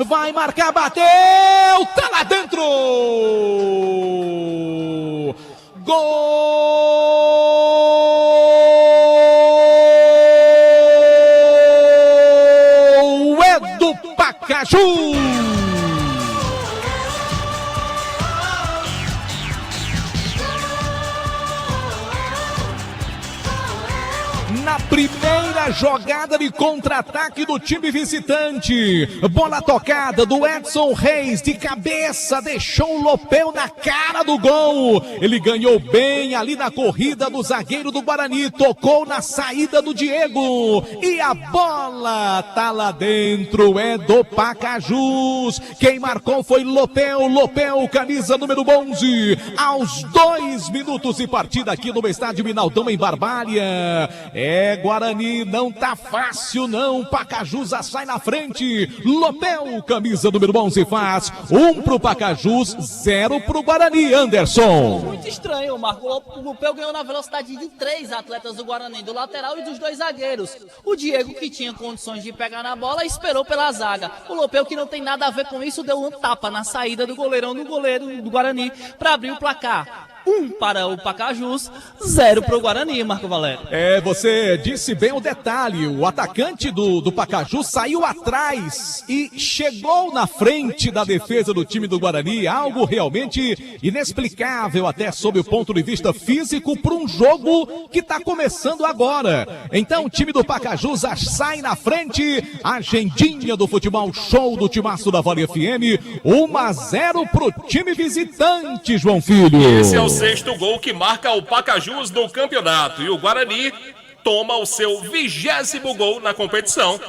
Vai marcar, bateu, tá lá dentro! Gol! É do Pacaju! Na primeira jogada de contra-ataque do time visitante, bola tocada do Edson Reis, de cabeça, deixou o Lopeu na cara do gol. Ele ganhou bem ali na corrida do zagueiro do Guarani, tocou na saída do Diego e a bola tá lá dentro, é do Pacajus. Quem marcou foi Lopeu, camisa número 11, aos 2 minutos de partida aqui no estádio Minaldão em Barbalha. Guarani, não tá fácil não, Pacajus sai na frente, Lopeu, camisa número 11 faz 1 pro Pacajus, 0 pro Guarani, Anderson. Muito estranho, Marco, o Lopeu ganhou na velocidade de 3 atletas do Guarani, do lateral e dos 2 zagueiros. O Diego, que tinha condições de pegar na bola, esperou pela zaga. O Lopeu, que não tem nada a ver com isso, deu um tapa na saída do goleirão do goleiro do Guarani para abrir o placar. 1 para o Pacajus, 0 para o Guarani, Marco Valério. Você disse bem o detalhe, o atacante do Pacajus saiu atrás e chegou na frente da defesa do time do Guarani, algo realmente inexplicável até sob o ponto de vista físico para um jogo que está começando agora. Então o time do Pacajus sai na frente, a agendinha do futebol show do timaço da Vale FM, 1-0 pro time visitante, João Filho. Esse é o 6º gol que marca o Pacajus no campeonato e o Guarani toma o seu 20º gol na competição.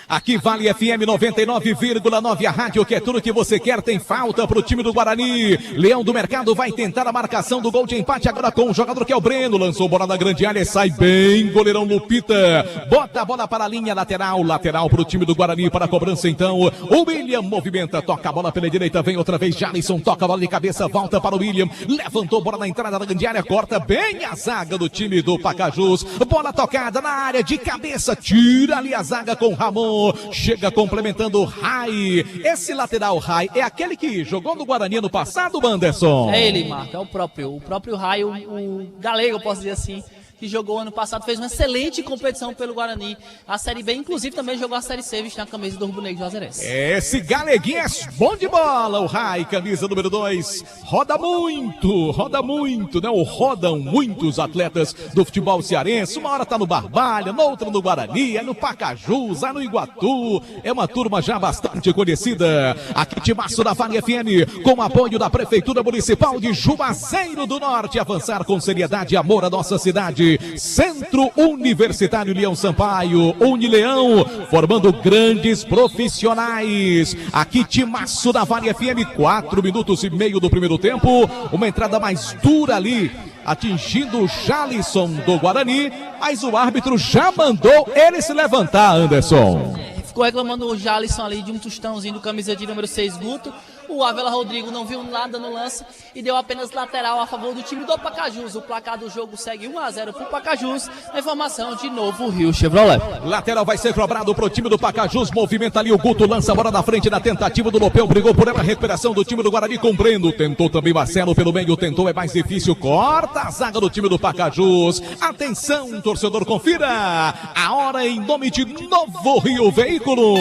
Aqui Vale FM 99,9, a rádio que é tudo que você quer, tem falta pro time do Guarani. Leão do Mercado vai tentar a marcação do gol de empate agora com o jogador que é o Breno. Lançou bola na grande área, sai bem, goleirão Lupita. Bota a bola para a linha lateral pro time do Guarani para a cobrança então. O William movimenta, toca a bola pela direita, vem outra vez Jalisson, toca a bola de cabeça, volta para o William. Levantou bola na entrada da grande área, corta bem a zaga do time do Pacajus. Bola tocada na área de cabeça, tira ali a zaga com Ramon. Chega complementando o Rai. Esse lateral Rai é aquele que jogou no Guarani no passado, Anderson? É ele, Marco, é o próprio Rai, o galego, eu posso dizer assim, que jogou ano passado, fez uma excelente competição pelo Guarani, a Série B, inclusive também jogou a Série C, vestindo a camisa do Rubro Negro Juazeirense. Esse galeguinho é bom de bola, o Rai, camisa número 2, roda muito, né? Rodam muitos atletas do futebol cearense, uma hora tá no Barbalha, noutra no Guarani, é no Pacajus, é no Iguatu, é uma turma já bastante conhecida. Aqui timaço da Vale FM, com apoio da Prefeitura Municipal de Juazeiro do Norte, avançar com seriedade e amor à nossa cidade. Centro Universitário Leão Sampaio, Unileão, formando grandes profissionais. Aqui timaço da Vale FM, 4 minutos e meio do primeiro tempo, uma entrada mais dura ali, atingindo o Jalisson do Guarani, mas o árbitro já mandou ele se levantar, Anderson. Ficou reclamando o Jalisson ali de um tostãozinho do camisa de número 6, Guto. O Ávila Rodrigo não viu nada no lance e deu apenas lateral a favor do time do Pacajus. O placar do jogo segue 1-0 pro Pacajus. A informação de Novo Rio Chevrolet. Lateral vai ser cobrado pro time do Pacajus. Movimenta ali o Guto, lança a bola na frente na tentativa do Lopeu. Brigou por ela, recuperação do time do Guarani com Breno. Tentou também Marcelo pelo meio, tentou, é mais difícil. Corta a zaga do time do Pacajus. Atenção, torcedor, confira. A hora em nome de Novo Rio Veículos.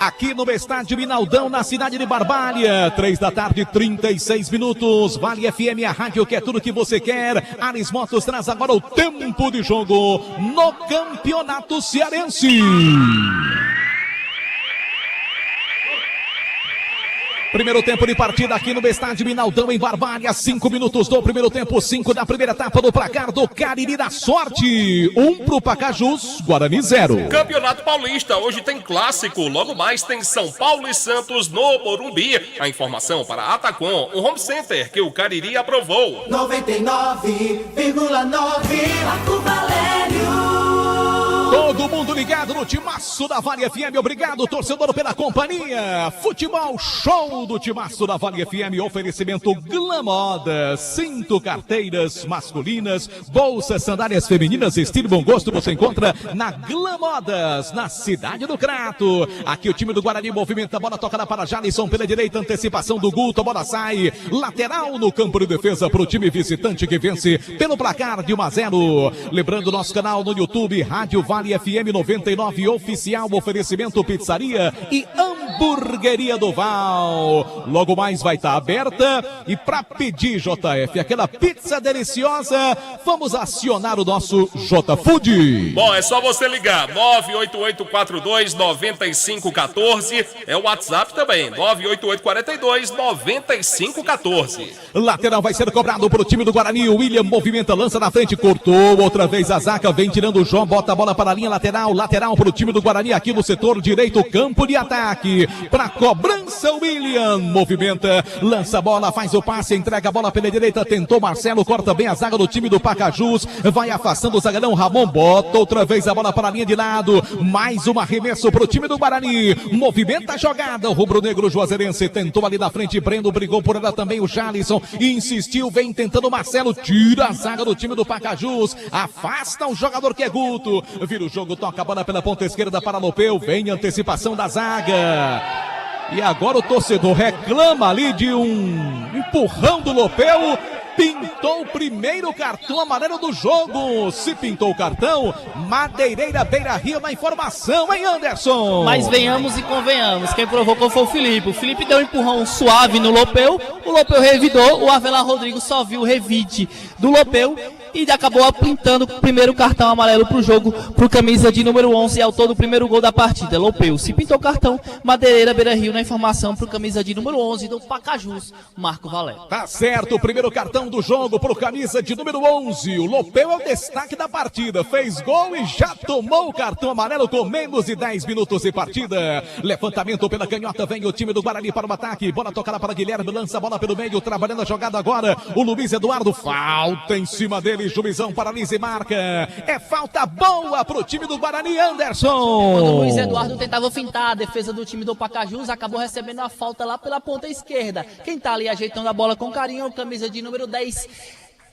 Aqui no estádio Minaldão, na cidade de Barbalha, 3h36. Vale FM, a rádio que é tudo que você quer. Ares Motos traz agora o tempo de jogo no Campeonato Cearense. Primeiro tempo de partida aqui no estádio Minaldão em Barbalha, 5 minutos do primeiro tempo, 5 da primeira etapa do placar do Cariri da Sorte. 1 pro Pacajus, Guarani 0. Campeonato Paulista, hoje tem clássico, logo mais tem São Paulo e Santos no Morumbi. A informação para Atacom, o home center que o Cariri aprovou. 99,9 Marco Valério. Todo mundo ligado no Timaço da Vale FM. Obrigado, torcedor, pela companhia. Futebol show do Timaço da Vale FM. Oferecimento Glamoda. Cinto, carteiras masculinas, bolsas, sandálias femininas, estilo e bom gosto. Você encontra na Glamodas, na cidade do Crato. Aqui o time do Guarani movimenta a bola, toca na para Jalisson pela direita. Antecipação do Guto. A bola sai. Lateral no campo de defesa para o time visitante que vence pelo placar de 1-0. Lembrando nosso canal no YouTube, Rádio Vale FM 99 Oficial, oferecimento pizzaria e hamburgueria do Val. Logo mais vai estar aberta e para pedir, JF, aquela pizza deliciosa, vamos acionar o nosso J Food. Bom, é só você ligar, 98842-9514, é o WhatsApp também, 98842-9514. Lateral vai ser cobrado para o time do Guarani, o William movimenta, lança na frente, cortou, outra vez a zaga, vem tirando o João, bota a bola para a linha lateral para o time do Guarani aqui no setor direito, campo de ataque, para cobrança o William, movimenta, lança a bola, faz o passe, entrega a bola pela direita, tentou Marcelo, corta bem a zaga do time do Pacajus, vai afastando o zagueirão, Ramon bota outra vez a bola para a linha de lado, mais um arremesso para o time do Guarani, movimenta a jogada, o rubro-negro Juazeirense tentou ali na frente, Brendo brigou por ela também, o Jalisson insistiu, vem tentando Marcelo, tira a zaga do time do Pacajus, afasta o jogador que é Guto, vira o jogo, toca a bola pela ponta esquerda para Lopeu, vem antecipação da zaga. E agora o torcedor reclama ali de um empurrão do Lopeu. Pintou o primeiro cartão amarelo do jogo. Se pintou o cartão, Madeireira Beira-Rio na informação, hein, Anderson? Mas venhamos e convenhamos, quem provocou foi o Felipe. O Felipe deu um empurrão suave no Lopeu, o Lopeu revidou, o Avelar Rodrigo só viu o revide do Lopeu e acabou pintando o primeiro cartão amarelo pro jogo, pro camisa de número 11, autor do primeiro gol da partida. Lopeu se pintou o cartão, Madeireira Beira-Rio na informação pro camisa de número 11 do Pacajus, Marco Valério. Tá certo, o primeiro cartão do jogo pro camisa de número 11. O Lopeu é o destaque da partida, fez gol e já tomou o cartão amarelo com menos de 10 minutos de partida. Levantamento pela canhota, vem o time do Guarani para o ataque, bola tocada para Guilherme, lança a bola pelo meio, trabalhando a jogada agora, o Luiz Eduardo, falta em cima dele, Juizão paralisa e marca, é falta boa pro time do Guarani, Anderson. Quando o Luiz Eduardo tentava fintar a defesa do time do Pacajus, acabou recebendo a falta lá pela ponta esquerda. Quem tá ali ajeitando a bola com carinho é o camisa de número 10,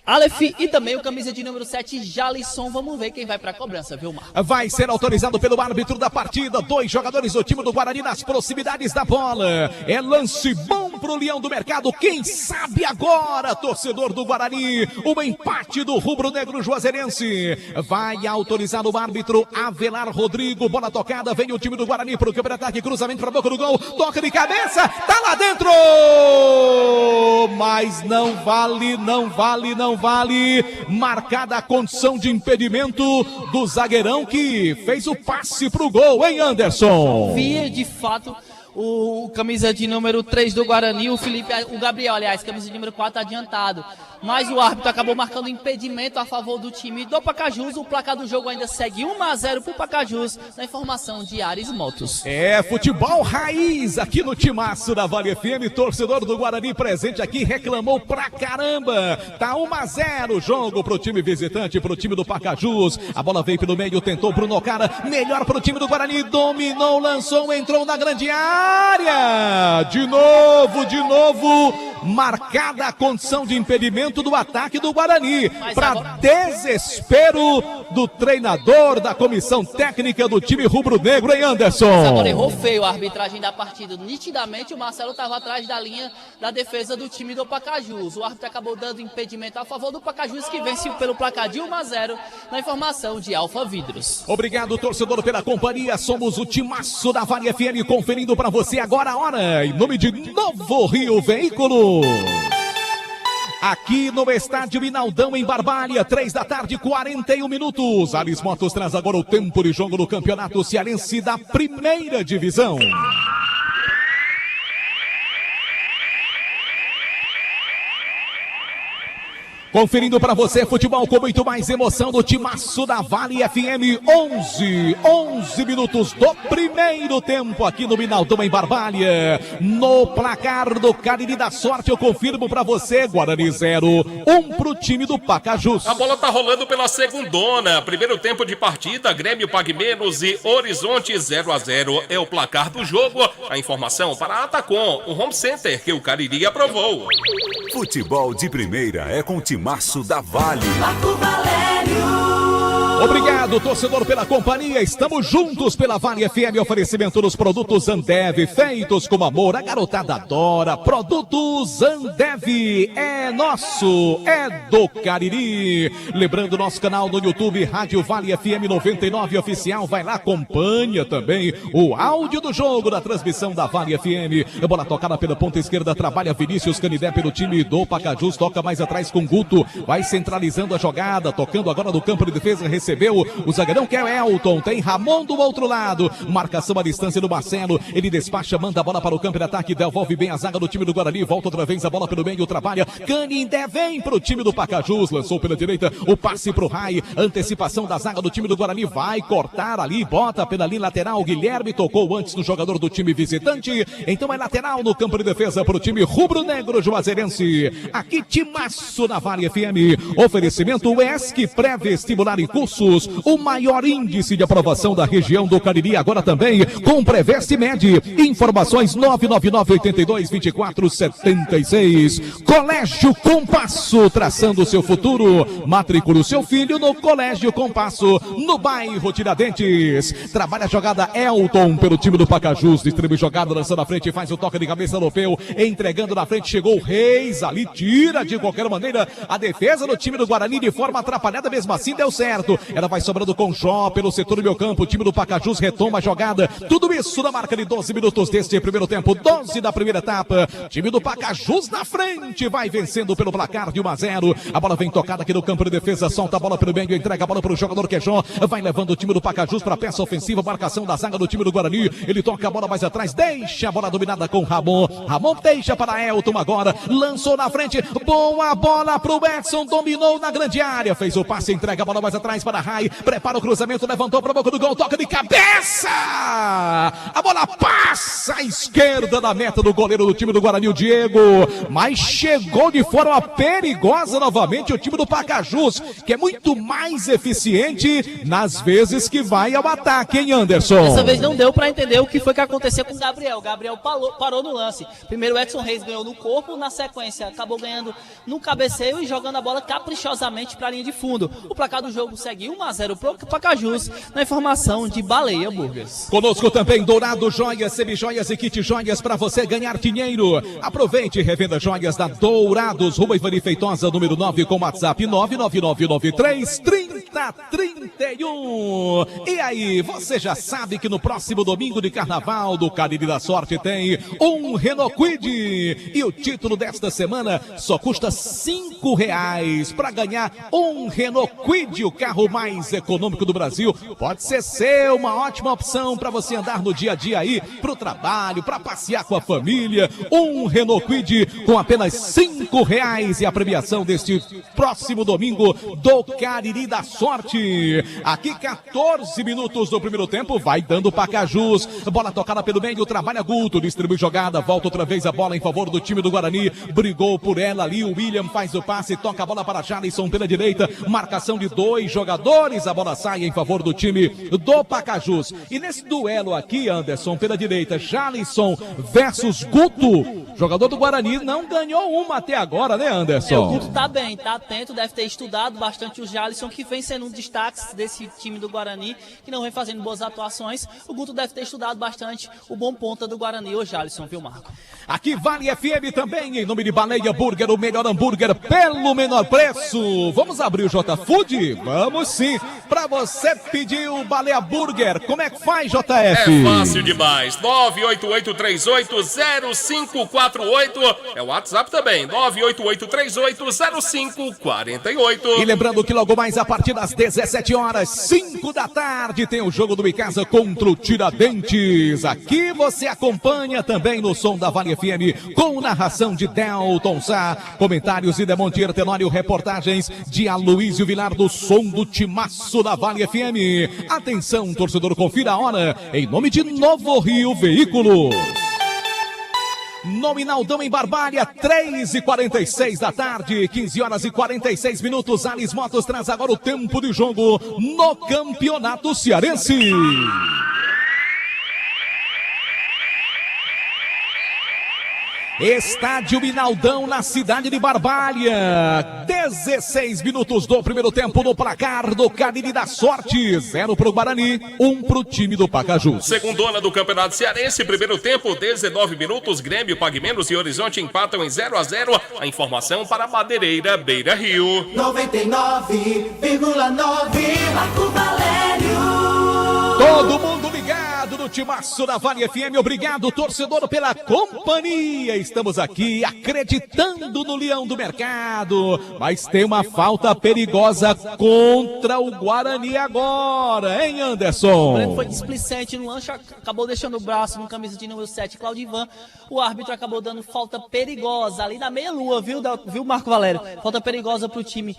Aleph, e também o camisa de número 7, Jalisson. Vamos ver quem vai para a cobrança, viu, Marco? Vai ser autorizado pelo árbitro da partida. 2 jogadores do time do Guarani nas proximidades da bola. É lance bom pro Leão do Mercado. Quem sabe agora, torcedor do Guarani, o empate do rubro-negro Juazeirense. Vai autorizar o árbitro Avelar Rodrigo. Bola tocada, vem o time do Guarani pro campo de ataque, cruzamento para a boca do gol. Toca de cabeça, tá lá dentro! Mas não vale, não vale, não vale, marcada a condição de impedimento do zagueirão que fez o passe pro gol, hein, Anderson? Via de fato o camisa de número 3 do Guarani, o Gabriel, aliás, camisa de número 4 adiantado. Mas o árbitro acabou marcando impedimento a favor do time do Pacajus. O placar do jogo ainda segue 1-0 pro Pacajus, na informação de Ares Motos. É futebol raiz aqui no Timaço da Vale FM. Torcedor do Guarani presente aqui reclamou pra caramba. Tá 1-0 o jogo pro time visitante, pro time do Pacajus. A bola veio pelo meio, tentou Bruno Cara, melhor pro time do Guarani, dominou, lançou, entrou na grande área. De novo, marcada a condição de impedimento do ataque do Guarani, para agora... desespero do treinador da comissão técnica do time rubro-negro, hein, Anderson? Mas agora errou feio a arbitragem da partida. Nitidamente o Marcelo estava atrás da linha da defesa do time do Pacajus. O árbitro acabou dando impedimento a favor do Pacajus, que venceu pelo placar de 1-0, na informação de Alfa Vidros. Obrigado, torcedor, pela companhia. Somos o Timaço da Vale FM, conferindo para você agora a hora, em nome de Novo Rio Veículos. Aqui no estádio Inaldão, em Barbalha, 3h, 41 minutos. Ares Motos traz agora o tempo de jogo do Campeonato Cearense da Primeira Divisão. Conferindo para você futebol com muito mais emoção do timaço da Vale FM. 11 minutos do primeiro tempo aqui no Minaldão em Barbalha. No placar do Cariri da Sorte eu confirmo para você, Guarani 0, 1 pro time do Pacajus. A bola tá rolando pela segundona. Primeiro tempo de partida, Grêmio Pague Menos e Horizonte 0-0 é o placar do jogo. A informação para a Atacom, o home center que o Cariri aprovou. Futebol de primeira é com o timaço da Vale. Marco Valério. Obrigado, torcedor, pela companhia. Estamos juntos pela Vale FM. Oferecimento dos produtos Ambev, feitos com amor. A garotada adora. Produtos Ambev é nosso, é do Cariri. Lembrando nosso canal no YouTube, Rádio Vale FM 99 Oficial. Vai lá, acompanha também o áudio do jogo da transmissão da Vale FM. A bola tocada pela ponta esquerda, trabalha Vinícius Canidé pelo time do Pacajus. Toca mais atrás com Guto. Vai centralizando a jogada, tocando agora no campo de defesa. Recebeu o zagueirão que é Elton, tem Ramon do outro lado, marcação à distância do Marcelo, ele despacha, manda a bola para o campo de ataque, devolve bem a zaga do time do Guarani, volta outra vez a bola pelo meio, trabalha, Canindé vem pro time do Pacajus, lançou pela direita, o passe pro Rai, antecipação da zaga do time do Guarani, vai cortar ali, bota pela linha lateral, Guilherme tocou antes no jogador do time visitante, então é lateral no campo de defesa pro time rubro-negro juazeirense, aqui timaço na Vale FM, oferecimento ESC pré-vestibular e cursos, o maior índice de aprovação da região do Cariri, agora também com Preveste Med. Informações 999822476. Colégio Compasso, traçando o seu futuro. Matricule o seu filho no Colégio Compasso, no bairro Tiradentes. Trabalha a jogada Elton pelo time do Pacajus, distribui jogada, lançando na frente, faz o toque de cabeça europeu, entregando na frente, chegou o Reis, ali tira de qualquer maneira a defesa do time do Guarani de forma atrapalhada, mesmo assim deu certo. Ela vai sobrando com Jó pelo setor do meio campo. O time do Pacajus retoma a jogada. Tudo isso na marca de 12 minutos deste primeiro tempo. 12 da primeira etapa. Time do Pacajus na frente. Vai vencendo pelo placar de 1-0. A bola vem tocada aqui no campo de defesa. Solta a bola pelo meio. Entrega a bola para o jogador que é Jó. Vai levando o time do Pacajus para a peça ofensiva. Marcação da zaga do time do Guarani. Ele toca a bola mais atrás. Deixa a bola dominada com Ramon. Ramon deixa para Elton agora. Lançou na frente. Boa bola para o Edson. Dominou na grande área. Fez o passe. Entrega a bola mais atrás para Rai, prepara o cruzamento, levantou para a boca do gol, toca de cabeça, a bola passa à esquerda da meta do goleiro do time do Guarani, o Diego, mas chegou de forma perigosa novamente o time do Pacajus, que é muito mais eficiente nas vezes que vai ao ataque, hein, Anderson? Dessa vez não deu para entender o que foi que aconteceu com o Gabriel. Gabriel parou no lance. Primeiro o Edson Reis ganhou no corpo, na sequência acabou ganhando no cabeceio e jogando a bola caprichosamente para a linha de fundo. O placar do jogo segue 1-0 pro Pacajus, na informação de Baleia Burgers. Conosco também Dourado Joias, Semijoias e Kit Joias para você ganhar dinheiro. Aproveite e revenda joias da Dourados, Rua Ivani Feitosa, número 9, com WhatsApp 999933031. E aí, você já sabe que no próximo domingo de carnaval do Cariri da Sorte tem um Renault Kwid. E o título desta semana só custa R$5 para ganhar um Renault Kwid, o carro mais econômico do Brasil. Pode ser uma ótima opção para você andar no dia a dia aí, para o trabalho, para passear com a família. Um Renault Kwid com apenas R$5 e a premiação deste próximo domingo do Cariri da Sorte. Aqui 14 minutos do primeiro tempo, vai dando Pacajus, bola tocada pelo meio, trabalha Guto, distribui jogada, volta outra vez a bola em favor do time do Guarani, brigou por ela ali, o William faz o passe, toca a bola para Jalisson pela direita, marcação de 2 jogadores, a bola sai em favor do time do Pacajus. E nesse duelo aqui, Anderson, pela direita, Jalisson versus Guto, jogador do Guarani, não ganhou uma até agora, né, Anderson? O Guto tá bem, tá atento, deve ter estudado bastante o Jalisson, que vem sendo um destaque desse time do Guarani, que não vem fazendo boas atuações. O Guto deve ter estudado bastante o bom ponta do Guarani, o Jalisson, viu, Marco? Aqui Vale FM também, em nome de Baleia Burger, o melhor hambúrguer pelo menor preço. Vamos abrir o J Food? Vamos sim. Pra você pedir o Baleia Burger, como é que faz, JF? É fácil demais. 988380548 é o WhatsApp também. 988380548. E lembrando que logo mais a partir das pelas 17 horas, 5 da tarde, tem o jogo do Icasa contra o Tiradentes. Aqui você acompanha também no som da Vale FM, com narração de Delton Sá, comentários de Demontier Tenório, reportagens de Aloysio Vilar do som do Timaço da Vale FM. Atenção, torcedor, confira a hora, em nome de Novo Rio Veículos. Nominaldão em Barbalha, 3h46 da tarde, 15 horas e 46 minutos. Alis Motos traz agora o tempo de jogo no Campeonato Cearense. Estádio Minaldão na cidade de Barbalha, 16 minutos do primeiro tempo no placar do Cariri da Sorte, 0 pro Guarani, 1 pro time do Pacajus. Segundona do Campeonato Cearense, primeiro tempo, 19 minutos, Grêmio, Pague Menos e Horizonte empatam em 0-0. A informação para Madeireira, Beira Rio. 99,9 Marco Valério. Todo mundo ligado no Timaço da Vale FM. Obrigado, torcedor, pela companhia. Estamos aqui acreditando no Leão do Mercado. Mas tem uma falta perigosa contra o Guarani agora, hein, Anderson? O Breno foi displicente no lance, acabou deixando o braço no camisa de número 7, Claudivan. O árbitro acabou dando falta perigosa ali na meia-lua, viu, Marco Valério? Falta perigosa pro time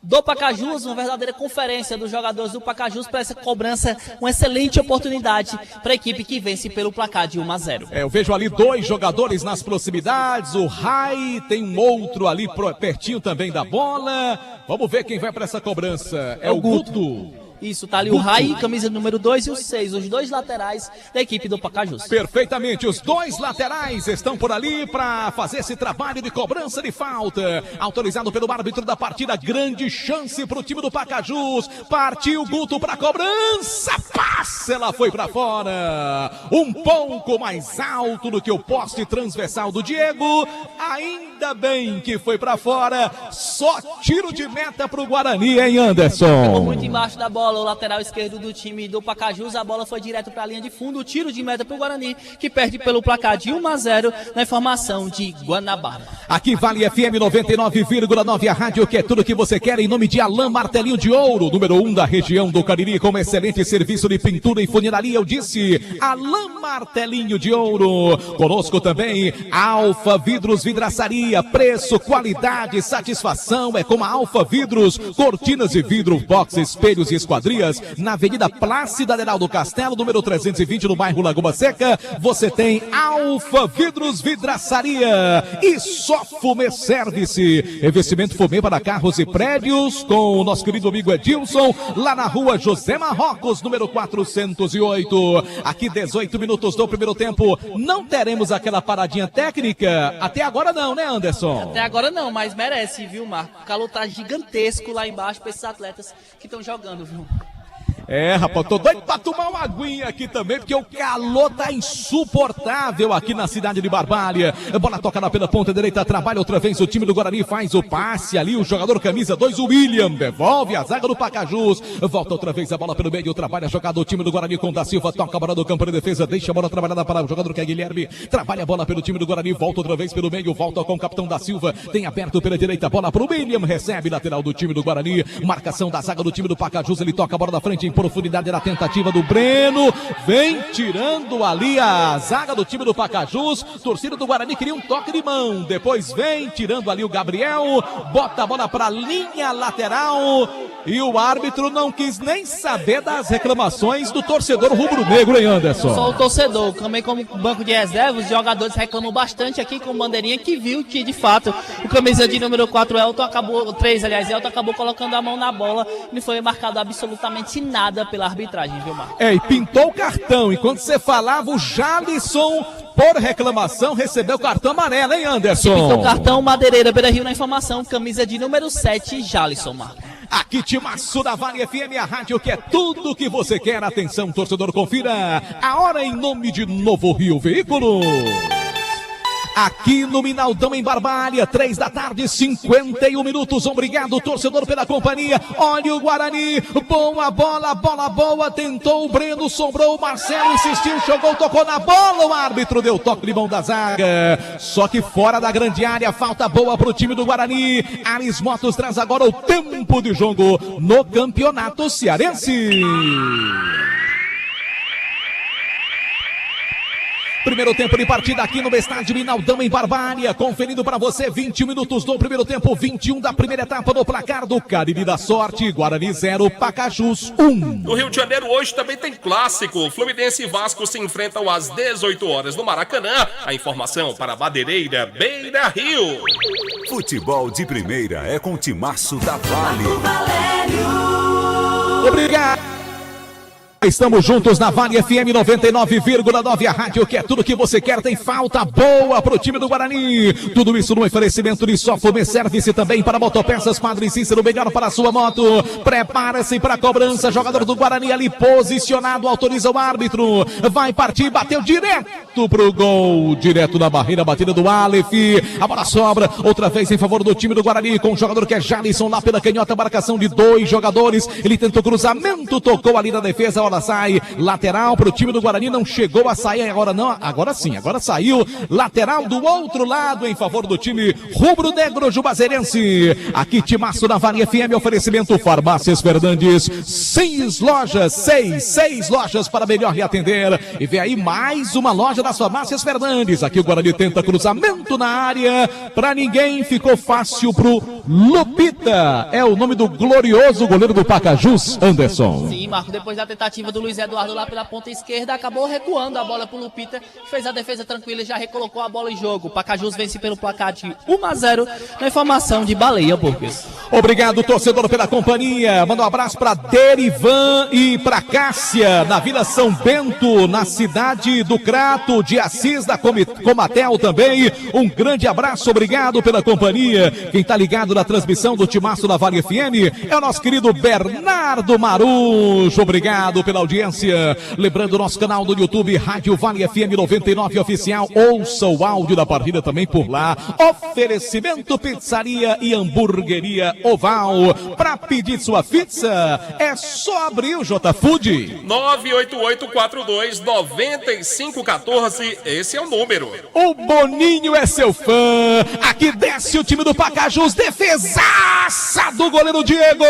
do Pacajus, uma verdadeira conferência dos jogadores do Pacajus para essa cobrança, uma excelente oportunidade para a equipe que vence pelo placar de 1-0. Eu vejo ali 2 jogadores nas proximidades, o Rai, tem um outro ali pertinho também da bola. Vamos ver quem vai para essa cobrança. É o Guto. Isso, tá ali o Rai, camisa número 2 e o 6, os 2 laterais da equipe do Pacajus. Perfeitamente, os 2 laterais estão por ali para fazer esse trabalho de cobrança de falta. Autorizado pelo árbitro da partida, grande chance para o time do Pacajus. Partiu o Guto para cobrança, passa, ela foi para fora. Um pouco mais alto do que o poste transversal do Diego. Ainda bem que foi para fora. Só tiro de meta para o Guarani, hein, Anderson? Ficou muito embaixo da bola. O lateral esquerdo do time do Pacajus, a bola foi direto para a linha de fundo, o tiro de meta para o Guarani, que perde pelo placar de 1-0 na informação de Guanabara. Aqui Vale FM 99,9, a rádio que é tudo que você quer, em nome de Alain Martelinho de Ouro, número 1 da região do Cariri, com excelente serviço de pintura e funilaria. Eu disse Alain Martelinho de Ouro. Conosco também Alfa Vidros Vidraçaria, preço, qualidade, satisfação é com a Alfa Vidros, cortinas de vidro, box, espelhos e esquadrias, na Avenida Plácida Aderaldo Castelo, número 320, no bairro Lagoa Seca. Você tem Alfa Vidros Vidraçaria e só Fumê Service, investimento Fumê para carros e prédios, com o nosso querido amigo Edilson, lá na rua José Marrocos, número 408. Aqui 18 minutos do primeiro tempo, não teremos aquela paradinha técnica, até agora não, né, Anderson? Até agora não, mas merece, viu, Marco? O calor tá gigantesco lá embaixo para esses atletas que estão jogando, viu? É, rapaz, tô doido pra tomar uma aguinha aqui também, porque o calor tá insuportável aqui na cidade de Barbalha. A bola tocada pela ponta direita, trabalha outra vez o time do Guarani, faz o passe ali, o jogador camisa 2, o William, devolve a zaga do Pacajus, volta outra vez a bola pelo meio, trabalha a jogada o time do Guarani com da Silva, toca a bola do campo de defesa, deixa a bola trabalhada para o jogador que é Guilherme, trabalha a bola pelo time do Guarani, volta outra vez pelo meio, volta com o capitão da Silva, tem aberto pela direita, bola pro William, recebe lateral do time do Guarani, marcação da zaga do time do Pacajus, ele toca a bola da frente em profundidade na tentativa do Breno, vem tirando ali a zaga do time do Pacajus, torcida do Guarani queria um toque de mão, depois vem tirando ali o Gabriel, bota a bola para a linha lateral e o árbitro não quis nem saber das reclamações do torcedor rubro-negro, hein, Anderson? Só o torcedor, também como banco de reserva, os jogadores reclamam bastante aqui com bandeirinha, que viu que de fato o camisa de número 4, Elton acabou colocando a mão na bola, não foi marcado absolutamente nada pela arbitragem, viu, Marcos? É, e pintou o cartão, enquanto você falava, o Jalisson, por reclamação, recebeu cartão amarelo, hein, Anderson? Pintou o cartão, Madeireira, Beira Rio na informação, camisa de número 7, Jalisson, Marcos. Aqui Timaço da Vale FM, a rádio que é tudo que você quer. Atenção, torcedor, confira a hora em nome de Novo Rio Veículos. aqui no Minaldão, em Barbalha, 3 da tarde, 51 minutos. Obrigado, torcedor, pela companhia. Olha o Guarani, boa bola boa, tentou o Breno, sobrou o Marcelo, insistiu, jogou, tocou na bola, o árbitro deu toque de mão da zaga, só que fora da grande área, falta boa pro time do Guarani. Ares Motos traz agora o tempo de jogo no Campeonato Cearense. Primeiro tempo de partida aqui no estádio Minaldão, em Barbalha. Conferindo para você 21 minutos do primeiro tempo, 21 da primeira etapa no placar do Cariri da Sorte. Guarani 0, Pacajus 1. No Rio de Janeiro hoje também tem clássico. Fluminense e Vasco se enfrentam às 18 horas no Maracanã. A informação para a Madeireira Beira Rio. Futebol de primeira é com o timaço da Vale. Obrigado. Estamos juntos na Vale FM 99,9, a rádio que é tudo que você quer. Tem falta boa pro time do Guarani. Tudo isso no oferecimento de Sofomer Service, também para motopeças Padre Cícero, melhor para a sua moto. Prepara-se para a cobrança, jogador do Guarani ali posicionado, autoriza o árbitro. Vai partir, bateu direto pro gol, direto na barreira, batida do Aleph. A bola sobra, outra vez em favor do time do Guarani, com o jogador que é Jalisson lá pela canhota, marcação de 2 jogadores. Ele tentou cruzamento, tocou ali na defesa, bola sai, lateral para o time do Guarani, não chegou a sair, agora não, agora sim, agora saiu, lateral do outro lado em favor do time rubro-negro jubazeirense. Aqui timaço da Vale FM, oferecimento Farmácias Fernandes, 6 lojas para melhor lhe atender. E vem aí mais uma loja das Farmácias Fernandes. Aqui o Guarani tenta cruzamento na área, para ninguém, ficou fácil pro Lupita, é o nome do glorioso goleiro do Pacajus, Anderson. Sim, Marco, depois da tentativa do Luiz Eduardo lá pela ponta esquerda, acabou recuando a bola pro Lupita, fez a defesa tranquila e já recolocou a bola em jogo. O Pacajus vence pelo placar de 1-0 na informação de Baleia Burgers. Obrigado, torcedor, pela companhia. Manda um abraço para Derivan e para Cássia, na Vila São Bento, na cidade do Crato, de Assis, da Comatel também. Um grande abraço, obrigado pela companhia. Quem tá ligado na transmissão do timaço da Vale FM é o nosso querido Bernardo Marujo. Obrigado pela audiência. Lembrando o nosso canal do YouTube, Rádio Vale FM 99 Oficial. Ouça o áudio da partida também por lá. Oferecimento Pizzaria e Hamburgueria Oval. Para pedir sua pizza, é só abrir o J Food. 98842-9514, esse é o número. O Boninho é seu fã. Aqui desce o time do Pacajus. Defesaça do goleiro Diego.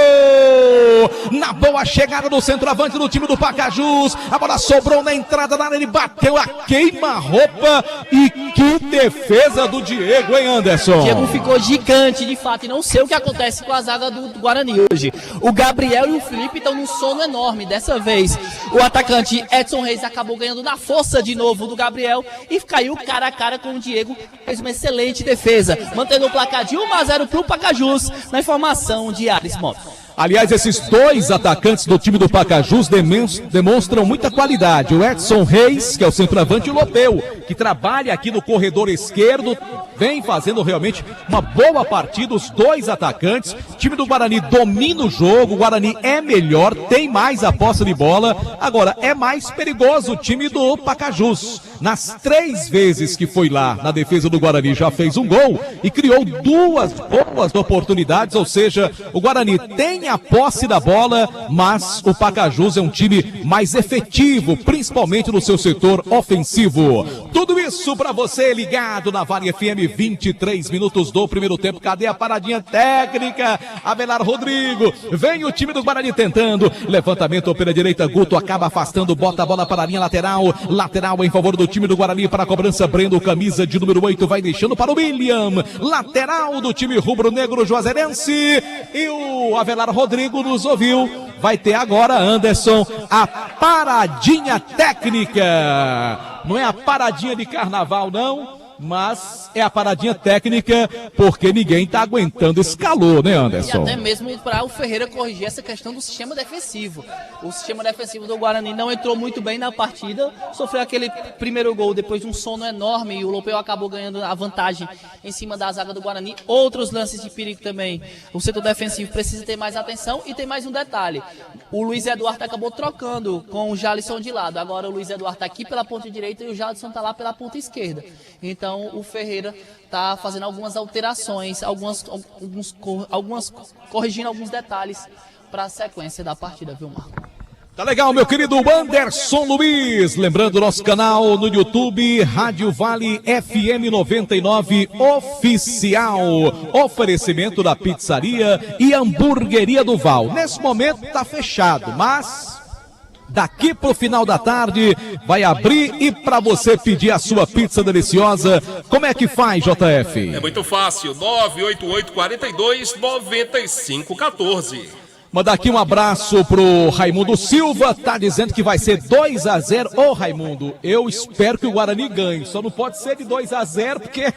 Na boa chegada do centroavante do time do Pacajus. A bola sobrou na entrada da área, ele bateu a queima-roupa. E que defesa do Diego, hein, Anderson? O Diego ficou gigante, de fato, e não sei o que acontece com a zaga do Guarani hoje. O Gabriel e o Felipe estão num sono enorme. Dessa vez, o atacante Edson Reis acabou ganhando na força de novo do Gabriel e caiu cara a cara com o Diego. Fez uma excelente defesa, mantendo o placar de 1-0 pro Pacajus, na informação de Ares Motos. Aliás, esses dois atacantes do time do Pacajus demonstram muita qualidade. O Edson Reis, que é o centroavante, e o Lopeu, que trabalha aqui no corredor esquerdo, vem fazendo realmente uma boa partida. Os dois atacantes. O time do Guarani domina o jogo, o Guarani é melhor, tem mais a posse de bola. Agora, é mais perigoso o time do Pacajus. Nas 3 vezes que foi lá na defesa do Guarani, já fez um gol e criou 2 boas oportunidades. Ou seja, o Guarani tem a posse da bola, mas o Pacajus é um time mais efetivo, principalmente no seu setor ofensivo. Tudo isso para você ligado na Vale FM, 23 minutos do primeiro tempo. Cadê a paradinha técnica? Abelar Rodrigo, vem o time do Guarani tentando, levantamento pela direita, Guto acaba afastando, bota a bola para a linha lateral em favor do time do Guarani, para a cobrança, Brendo, camisa de número 8, vai deixando para o William, lateral do time rubro-negro juazeirense, e o Abelar Rodrigo nos ouviu. Vai ter agora, Anderson, a paradinha técnica. Não é a paradinha de carnaval, não, mas é a paradinha técnica, porque ninguém tá aguentando esse calor, né, Anderson? E até mesmo para o Ferreira corrigir essa questão do sistema defensivo. O sistema defensivo do Guarani não entrou muito bem na partida, sofreu aquele primeiro gol depois de um sono enorme, e o Lopeu acabou ganhando a vantagem em cima da zaga do Guarani. Outros lances de perigo também. O setor defensivo precisa ter mais atenção, e tem mais um detalhe. O Luiz Eduardo acabou trocando com o Jalisson de lado. Agora o Luiz Eduardo tá aqui pela ponta direita e o Jalisson tá lá pela ponta esquerda. Então Então o Ferreira está fazendo algumas alterações, corrigindo alguns detalhes para a sequência da partida, viu, Marco? Tá legal, meu querido Anderson Luiz. Lembrando nosso canal no YouTube, Rádio Vale FM 99 Oficial. Oferecimento da pizzaria e hamburgueria do Val. Nesse momento tá fechado, mas daqui pro final da tarde vai abrir e para você pedir a sua pizza deliciosa, como é que faz, JF? É muito fácil, 988-42-9514. Mandar aqui um abraço pro Raimundo Silva, tá dizendo que vai ser 2-0. Ô Raimundo, eu espero que o Guarani ganhe, só não pode ser de 2-0 porque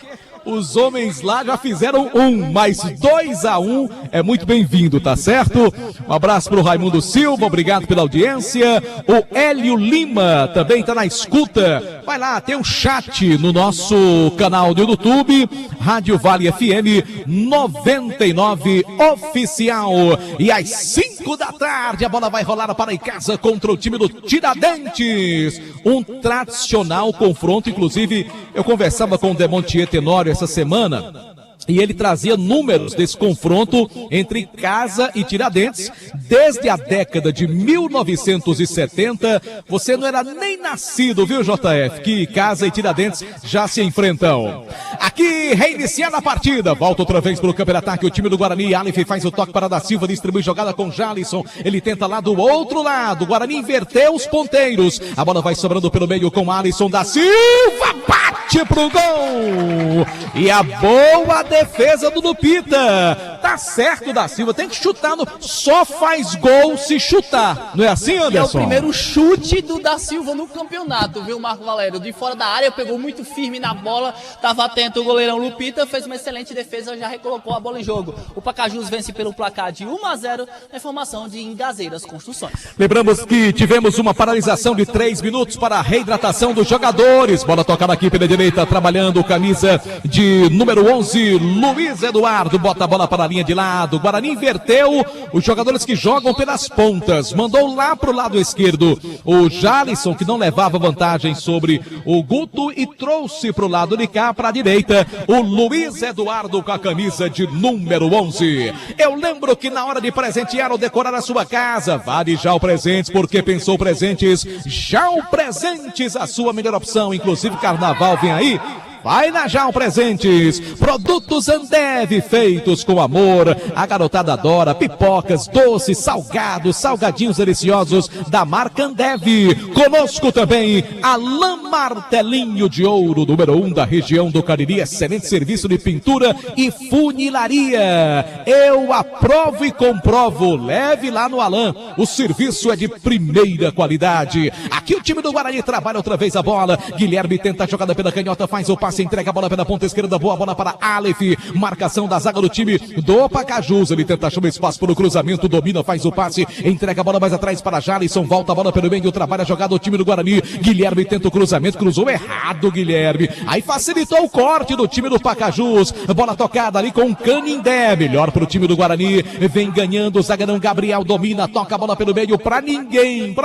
os homens lá já fizeram mas 2-1 é muito bem-vindo, tá certo? Um abraço pro Raimundo Silva, obrigado pela audiência. O Hélio Lima também tá na escuta. Vai lá, tem um chat no nosso canal do YouTube, Rádio Vale FM 99 Oficial. E às 5 da tarde a bola vai rolar para em casa contra o time do Tiradentes. Um tradicional confronto, inclusive eu conversava com o Demontier Tenório essa semana e ele trazia números desse confronto entre Casa e Tiradentes desde a década de 1970. Você não era nem nascido, viu, JF, que Casa e Tiradentes já se enfrentam. Aqui, reiniciando a partida, volta outra vez pelo campo de ataque o time do Guarani. Aleph faz o toque para da Silva, distribui jogada com Jalisson, ele tenta lá do outro lado, o Guarani inverteu os ponteiros, a bola vai sobrando pelo meio com Alisson da Silva, bate pro gol, e a boa defesa do Lupita. Tá certo, da Silva, tem que chutar, só faz gol se chutar, não é assim, Anderson? E é o primeiro chute do da Silva no campeonato, viu, Marco Valério? De fora da área, pegou muito firme na bola, tava atento o goleirão Lupita, fez uma excelente defesa, já recolocou a bola em jogo. O Pacajus vence pelo placar de 1-0 na formação de Engazeiras Construções. Lembramos que tivemos uma paralisação de 3 minutos para a reidratação dos jogadores. Bola tocada aqui pela direita, trabalhando camisa de número 11, Luiz Eduardo, bota a bola para a linha de lado. O Guarani inverteu os jogadores que jogam pelas pontas, mandou lá pro lado esquerdo o Jalisson, que não levava vantagem sobre o Guto, e trouxe pro lado de cá, para a direita, o Luiz Eduardo com a camisa de número 11. Eu lembro que na hora de presentear ou decorar a sua casa, vale já o Presentes, porque pensou presentes, já o Presentes, a sua melhor opção. Inclusive carnaval vem aí, vai na Jal Presentes, produtos Ambev feitos com amor, a garotada adora, pipocas, doces, salgados, salgadinhos deliciosos da marca Ambev. Conosco também, Alain Martelinho de Ouro, número 1 da região do Cariri, excelente serviço de pintura e funilaria. Eu aprovo e comprovo, leve lá no Alain, o serviço é de primeira qualidade. Aqui o time do Guarani trabalha outra vez a bola, Guilherme tenta a jogada pela canhota, faz o passe, entrega a bola pela ponta esquerda, boa bola para Aleph, marcação da zaga do time do Pacajus, ele tenta achar um espaço para o cruzamento, domina, faz o passe, entrega a bola mais atrás para Jalisson, volta a bola pelo meio, trabalha a jogada do time do Guarani, Guilherme tenta o cruzamento, cruzou errado Guilherme, aí facilitou o corte do time do Pacajus, bola tocada ali com o Canindé, melhor para o time do Guarani, vem ganhando, o zagueirão Gabriel domina, toca a bola pelo meio, para ninguém,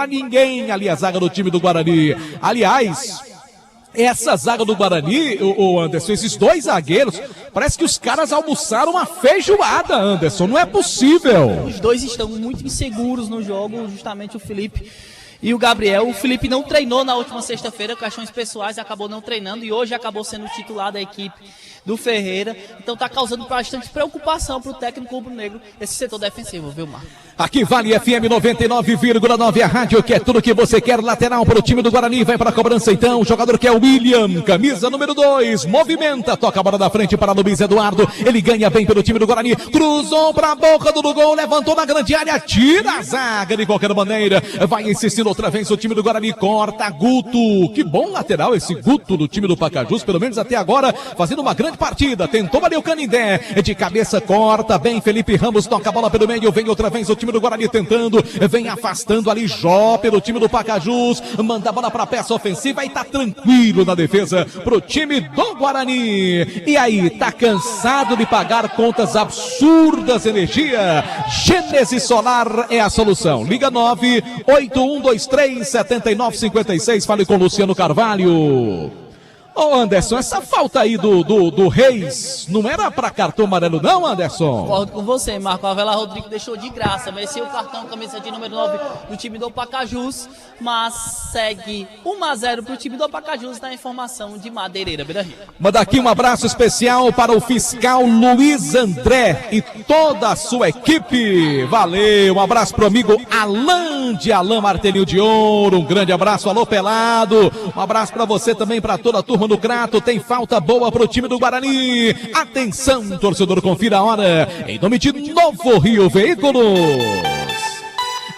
ali a zaga do time do Guarani. Aliás, essa zaga do Guarani, o Anderson, esses dois zagueiros, parece que os caras almoçaram uma feijoada, Anderson, não é possível. Os dois estão muito inseguros no jogo, justamente o Felipe e o Gabriel. O Felipe não treinou na última sexta-feira, questões pessoais, acabou não treinando e hoje acabou sendo titular da equipe do Ferreira, então tá causando bastante preocupação pro técnico rubro-negro esse setor defensivo, viu, Marco? Aqui Vale FM 99,9, a rádio que é tudo que você quer. Lateral para o time do Guarani, vai para a cobrança então, o jogador que é o William, camisa número 2, movimenta, toca a bola da frente para Luiz Eduardo, ele ganha bem pelo time do Guarani, cruzou para a boca do gol, levantou na grande área, tira a zaga de qualquer maneira, vai insistindo outra vez o time do Guarani, corta Guto, que bom lateral esse Guto do time do Pacajus, pelo menos até agora, fazendo uma grande partida, tentou ali o Canindé, de cabeça corta bem, Felipe Ramos toca a bola pelo meio, vem outra vez o time do Guarani tentando, vem afastando ali Jó pelo time do Pacajus, manda a bola para a peça ofensiva e tá tranquilo na defesa pro time do Guarani. E aí, tá cansado de pagar contas absurdas de energia? Gênesis Solar é a solução. Liga 981237956, fale com Luciano Carvalho. Ô Anderson, essa falta aí do Reis não era pra cartão amarelo não, Anderson? Concordo com você, Marco. Avela Rodrigo deixou de graça, mereceu o cartão, camisa de número 9 do time do Pacajus, mas segue 1-0 pro time do Pacajus na informação de Madeireira, Beira-Rio. Manda aqui um abraço especial para o fiscal Luiz André e toda a sua equipe. Valeu, um abraço pro amigo Alain de Alain Martelinho de Ouro, um grande abraço, alô Pelado, um abraço para você também, para toda a turma do Crato. Tem falta boa pro time do Guarani. Atenção, torcedor, confira a hora. Em nome de Novo Rio Veículos.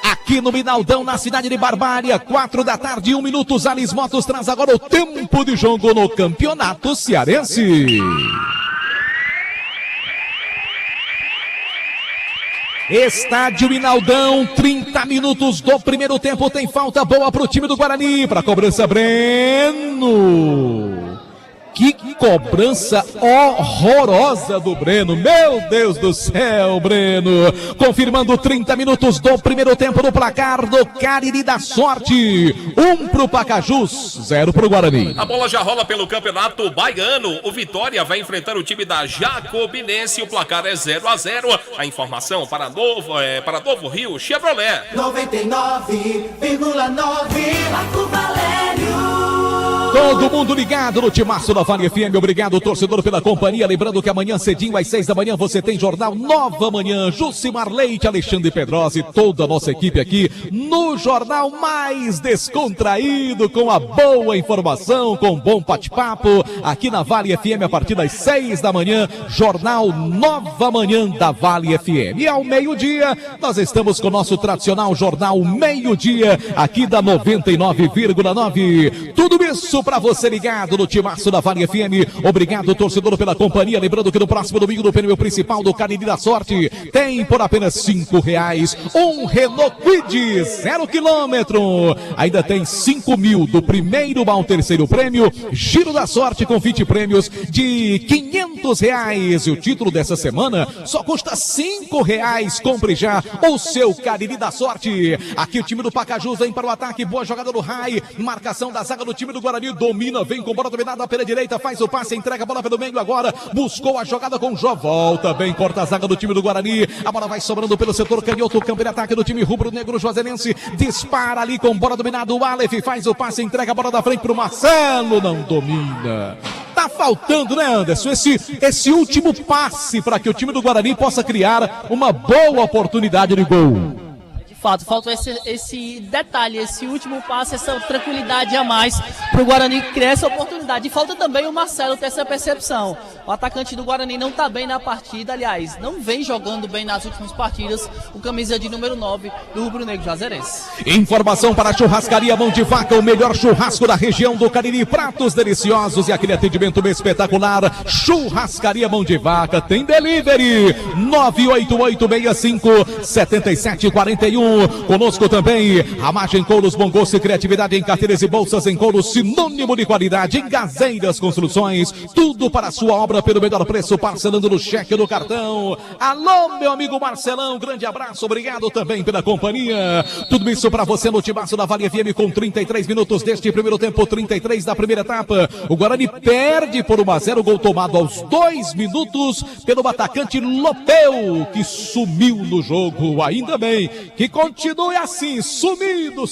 Aqui no Minaldão, na cidade de Barbária, 4 da tarde, 1 minuto. Zales Motos traz agora o tempo de jogo no Campeonato Cearense. Estádio Minaldão, 30 minutos do primeiro tempo, tem falta boa pro time do Guarani, para cobrança Breno. Que cobrança horrorosa do Breno, meu Deus do céu, Breno. Confirmando 30 minutos do primeiro tempo no placar do Cariri da Sorte. 1 pro Pacajus, 0 pro Guarani. A bola já rola pelo Campeonato Baiano. O Vitória vai enfrentar o time da Jacobinense. O placar é 0-0. A informação para Novo Rio Chevrolet. 99,9 Marco Valério. Todo mundo ligado no timaço da Vale FM. Obrigado, torcedor, pela companhia. Lembrando que amanhã cedinho, às 6 da manhã, você tem Jornal Nova Manhã. Jucimar Leite, Alexandre Pedrosa e toda a nossa equipe aqui no jornal mais descontraído, com a boa informação, com bom bate-papo. Aqui na Vale FM, a partir das 6 da manhã, Jornal Nova Manhã da Vale FM. E ao meio-dia, nós estamos com o nosso tradicional Jornal Meio-Dia, aqui da 99,9. Tudo isso para você ligado no timaço da Vale FM. Obrigado, torcedor, pela companhia. Lembrando que no próximo domingo, no prêmio principal do Cariri da Sorte, tem por apenas R$5 um Renault Kwid 0 km. Ainda tem 5 mil do primeiro ao terceiro prêmio. Giro da Sorte com 20 prêmios de R$500. E o título dessa semana só custa R$5. Compre já o seu Cariri da Sorte. Aqui o time do Pacajus vem para o ataque. Boa jogada do Rai. Marcação da zaga do time do Guarani. Domina, vem com bola dominada pela direita, faz o passe, entrega a bola pelo meio agora, buscou a jogada com o Jó, volta bem, corta a zaga do time do Guarani, a bola vai sobrando pelo setor canhoto, campo de ataque do time rubro-negro Juazeirense, dispara ali com bola dominada, o Aleph faz o passe, entrega a bola da frente pro Marcelo, não domina. Tá faltando, né, Anderson, esse último passe para que o time do Guarani possa criar uma boa oportunidade de gol. Falta esse detalhe, esse último passe, essa tranquilidade a mais para o Guarani criar essa oportunidade. E falta também o Marcelo ter essa percepção. O atacante do Guarani não está bem na partida, aliás, não vem jogando bem nas últimas partidas, o camisa de número 9 do Rubro Negro Juazeirense. Informação para a Churrascaria Mão de Vaca, o melhor churrasco da região do Cariri, pratos deliciosos e aquele atendimento espetacular. Churrascaria Mão de Vaca, tem delivery 988657741. Conosco também Ramagem Couros, Bom Gosto e Criatividade em carteiras e bolsas em couro, sinônimo de qualidade em Gazeiras Construções, tudo para a sua obra pelo melhor preço, parcelando no cheque do cartão. Alô, meu amigo Marcelão, grande abraço, obrigado também pela companhia. Tudo isso para você no timaço da Vale FM com 33 minutos deste primeiro tempo, 33 da primeira etapa. O Guarani perde por 1-0, gol tomado aos 2 minutos pelo atacante Lopeu, que sumiu no jogo, ainda bem que continue assim, sumido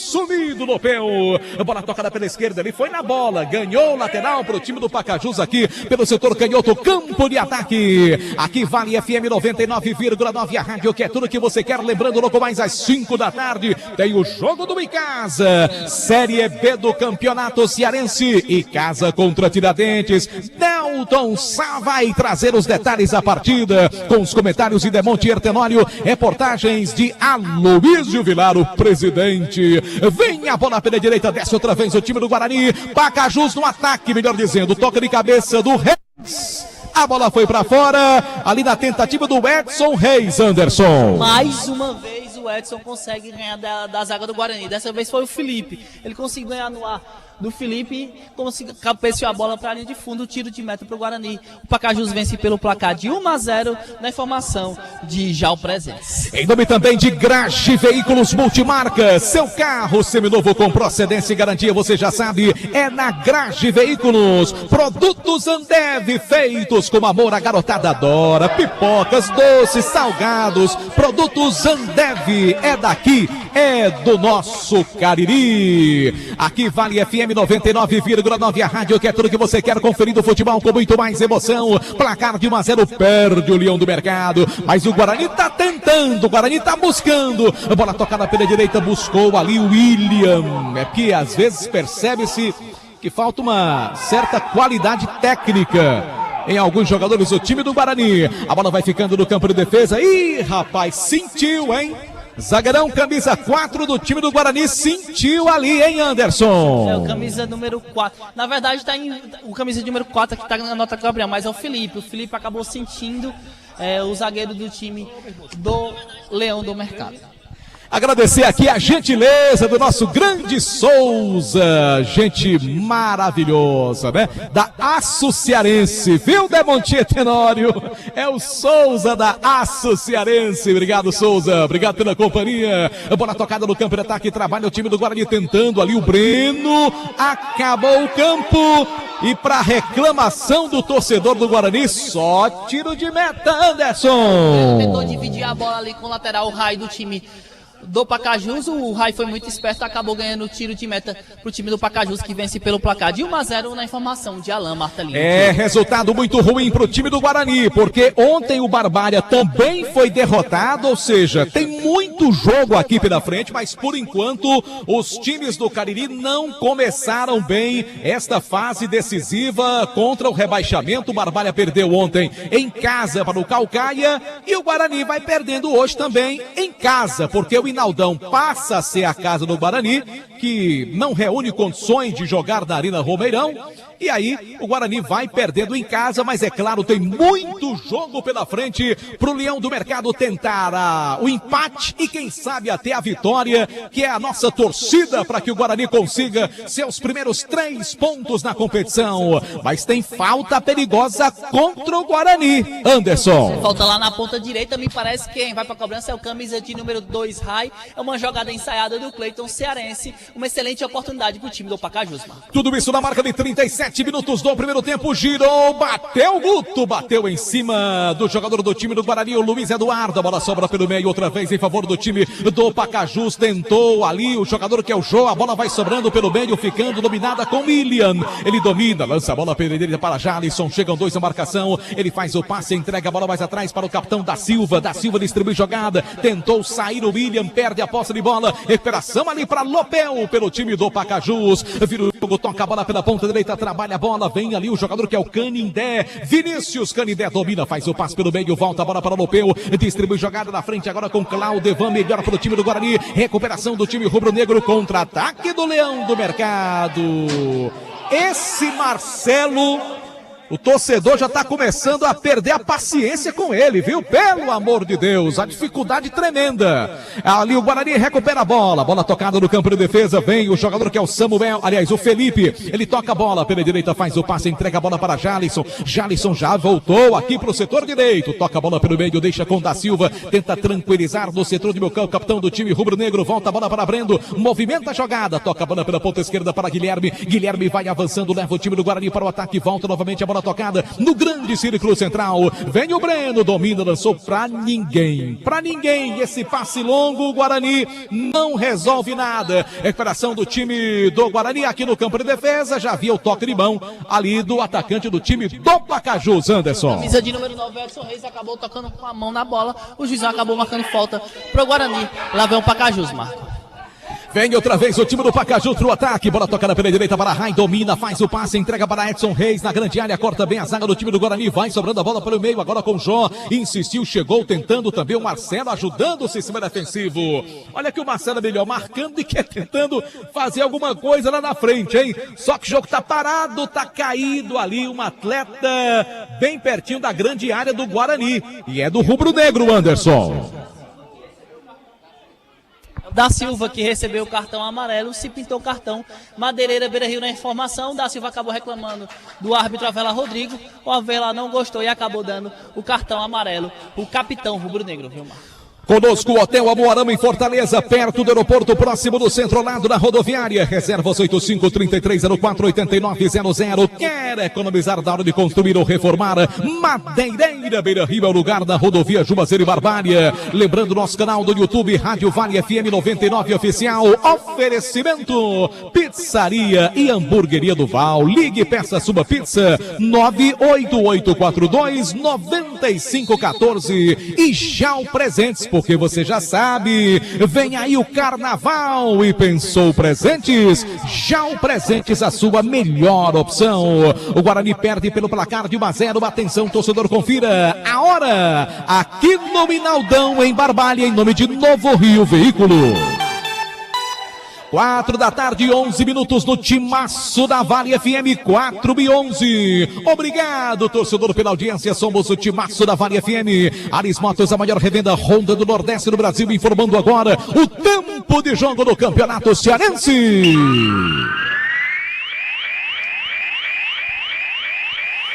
Lopeu. A bola tocada pela esquerda, ele foi na bola, ganhou o lateral para o time do Pacajus aqui pelo setor canhoto, campo de ataque. Aqui Vale FM 99,9, a rádio que é tudo que você quer. Lembrando, logo mais às 5 da tarde, tem o jogo do Icasa, Série B do Campeonato Cearense, Icasa contra Tiradentes. Nelton Sá vai trazer os detalhes da partida, com os comentários de Demonte Ertenório, reportagens de Aloysio Vilar, o presidente. Vem a bola pela direita, desce outra vez o time do Guarani. Pacajus no ataque, melhor dizendo, toca de cabeça do Reis. A bola foi pra fora, ali na tentativa do Edson Reis, Anderson. Mais uma vez o Edson consegue ganhar da zaga do Guarani. Dessa vez foi o Felipe. Ele conseguiu ganhar no ar do Felipe, cabeceou a bola para a linha de fundo, tiro de meta para o Guarani. O Pacajus vence pelo placar de 1-0 na informação de Jal Presentes. Em nome também de Graxe Veículos Multimarcas, seu carro seminovo com procedência e garantia, você já sabe, é na Graxe Veículos. Produtos Ambev feitos com amor, a garotada adora. Pipocas, doces, salgados, produtos Ambev, é daqui, é do nosso Cariri. Aqui vale FM 99,9, a rádio que é tudo que você quer, conferindo o futebol com muito mais emoção. Placar de 1-0, perde o Leão do Mercado, mas o Guarani tá tentando, o Guarani tá buscando. A bola tocada pela direita, buscou ali o William. É que às vezes percebe-se que falta uma certa qualidade técnica em alguns jogadores do time do Guarani. A bola vai ficando no campo de defesa. Ih, rapaz, sentiu, hein? Zagueirão, camisa 4 do time do Guarani, sentiu ali, hein, Anderson? É o camisa número 4. Na verdade, o camisa número 4 que tá na nota Gabriel, mas é o Felipe. O Felipe acabou sentindo o zagueiro do time do Leão do Mercado. Agradecer aqui a gentileza do nosso grande Souza, gente maravilhosa, né? Da Aço Cearense, viu, Demontier Tenório? É o Souza da Aço Cearense. Obrigado, Souza, obrigado pela companhia. A bola tocada no campo de ataque, trabalha o time do Guarani tentando ali o Breno, acabou o campo. E para reclamação do torcedor do Guarani, só tiro de meta, Anderson. Ele tentou dividir a bola ali com o lateral, o Rai do time do Pacajus. O Rai foi muito esperto, acabou ganhando o tiro de meta pro time do Pacajus, que vence pelo placar de 1-0 na informação de Alain Martelinho. É resultado muito ruim pro time do Guarani, porque ontem o Barbária também foi derrotado, ou seja, tem muito jogo aqui pela frente, mas por enquanto os times do Cariri não começaram bem esta fase decisiva contra o rebaixamento. O Barbária perdeu ontem em casa para o Caucaia e o Guarani vai perdendo hoje também em casa, porque o Inaldão passa a ser a casa do Guarani, que não reúne condições de jogar na Arena Romeirão. E aí o Guarani vai perdendo em casa, mas é claro, tem muito jogo pela frente pro Leão do Mercado tentar o empate e quem sabe até a vitória, que é a nossa torcida para que o Guarani consiga seus primeiros 3 pontos na competição. Mas tem falta perigosa contra o Guarani, Anderson. Falta lá na ponta direita, me parece que quem vai pra cobrança é o camisa de número 2, Rai. É uma jogada ensaiada do Cleiton Cearense, uma excelente oportunidade pro time do Pacajus. Tudo isso na marca de 37 minutos do primeiro tempo, girou, bateu o Guto, bateu em cima do jogador do time do Guarani, o Luiz Eduardo. A bola sobra pelo meio outra vez em favor do time do Pacajus, tentou ali o jogador que é o Jô, a bola vai sobrando pelo meio, ficando dominada com William. Ele domina, lança a bola pela direita para Jalisson, chegam 2 na marcação, ele faz o passe, entrega a bola mais atrás para o capitão da Silva distribui jogada, tentou sair o William, perde a posse de bola, recuperação ali para Lopel pelo time do Pacajus, vira o jogo, toca a bola pela ponta direita, trabalha a bola, vem ali o jogador que é o Canindé, Vinícius Canindé domina, faz o passe pelo meio, volta a bola para Lopeu, distribui jogada na frente agora com Claudevan, melhor para o time do Guarani, recuperação do time rubro-negro, contra-ataque do Leão do Mercado. Esse Marcelo, o torcedor já está começando a perder a paciência com ele, viu? Pelo amor de Deus, a dificuldade tremenda. Ali o Guarani recupera a bola tocada no campo de defesa, vem o jogador que é o Samuel, aliás, o Felipe, ele toca a bola pela direita, faz o passe, entrega a bola para Jalisson, Jalisson já voltou aqui para o setor direito, toca a bola pelo meio, deixa com Da Silva, tenta tranquilizar no setor de Mocão, capitão do time rubro-negro, volta a bola para Brendo, movimenta a jogada, toca a bola pela ponta esquerda para Guilherme, Guilherme vai avançando, leva o time do Guarani para o ataque, volta novamente a bola tocada no grande círculo central, vem o Breno, domina, lançou pra ninguém, esse passe longo, o Guarani não resolve nada, recuperação do time do Guarani aqui no campo de defesa, já havia o toque de mão ali do atacante do time do Pacajus, Anderson. Camisa de número 9, Edson Reis, acabou tocando com a mão na bola, o juizão acabou marcando falta pro Guarani, lá vem o Pacajus, Marco. Vem outra vez o time do Pacajus pro ataque, bola tocada pela direita para Rai, domina, faz o passe, entrega para Edson Reis na grande área, corta bem a zaga do time do Guarani, vai sobrando a bola pelo meio, agora com o Jó, insistiu, chegou, tentando também o Marcelo, ajudando o sistema defensivo. Olha que o Marcelo é melhor marcando e quer tentando fazer alguma coisa lá na frente, hein? Só que o jogo tá parado, tá caído ali, um atleta bem pertinho da grande área do Guarani, e é do rubro-negro, Anderson. Da Silva, que recebeu o cartão amarelo, se pintou o cartão. Madeireira, Beira-Rio na informação. Da Silva acabou reclamando do árbitro Avelar Rodrigo. O Avelar não gostou e acabou dando o cartão amarelo. O capitão rubro-negro, viu, Marcos? Conosco o Hotel Amoarama em Fortaleza, perto do aeroporto, próximo do centro, ao lado da rodoviária. Reservas 85-3304-8900. Quer economizar na hora de construir ou reformar? Madeireira Beira-Rio é o lugar da rodovia Juazeiro e Barbalha. Lembrando nosso canal do YouTube, Rádio Vale FM 99 Oficial. Oferecimento Pizzaria e Hamburgueria do Val. Ligue e peça sua pizza 98842-9514. E já o Presentes, porque você já sabe, vem aí o Carnaval e pensou presentes? Já o Presentes, a sua melhor opção. O Guarani perde pelo placar de 1-0. Atenção, torcedor, confira a hora aqui no Minaldão, em Barbalha, em nome de Novo Rio Veículo. 4 da tarde, 11 minutos no Timaço da Vale FM, 4:11. Obrigado, torcedor, pela audiência. Somos o Timaço da Vale FM. Aris Motos, a maior revenda Honda do Nordeste do Brasil, informando agora o tempo de jogo do Campeonato Cearense.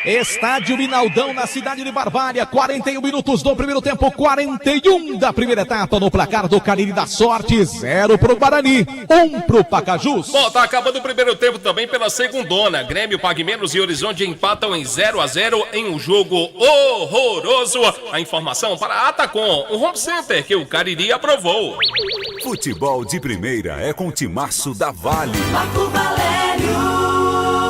Estádio Minaldão, na cidade de Barbalha, 41 minutos do primeiro tempo, 41 da primeira etapa. No placar do Cariri da Sorte, 0 pro Guarani, 1 pro Pacajus. Bom, tá acabando o primeiro tempo também pela segundona. Grêmio, Pague Menos e Horizonte empatam em 0-0 em um jogo horroroso. A informação para a Atacom, o home center que o Cariri aprovou. Futebol de primeira é com o Timaço da Vale. Marco Valério.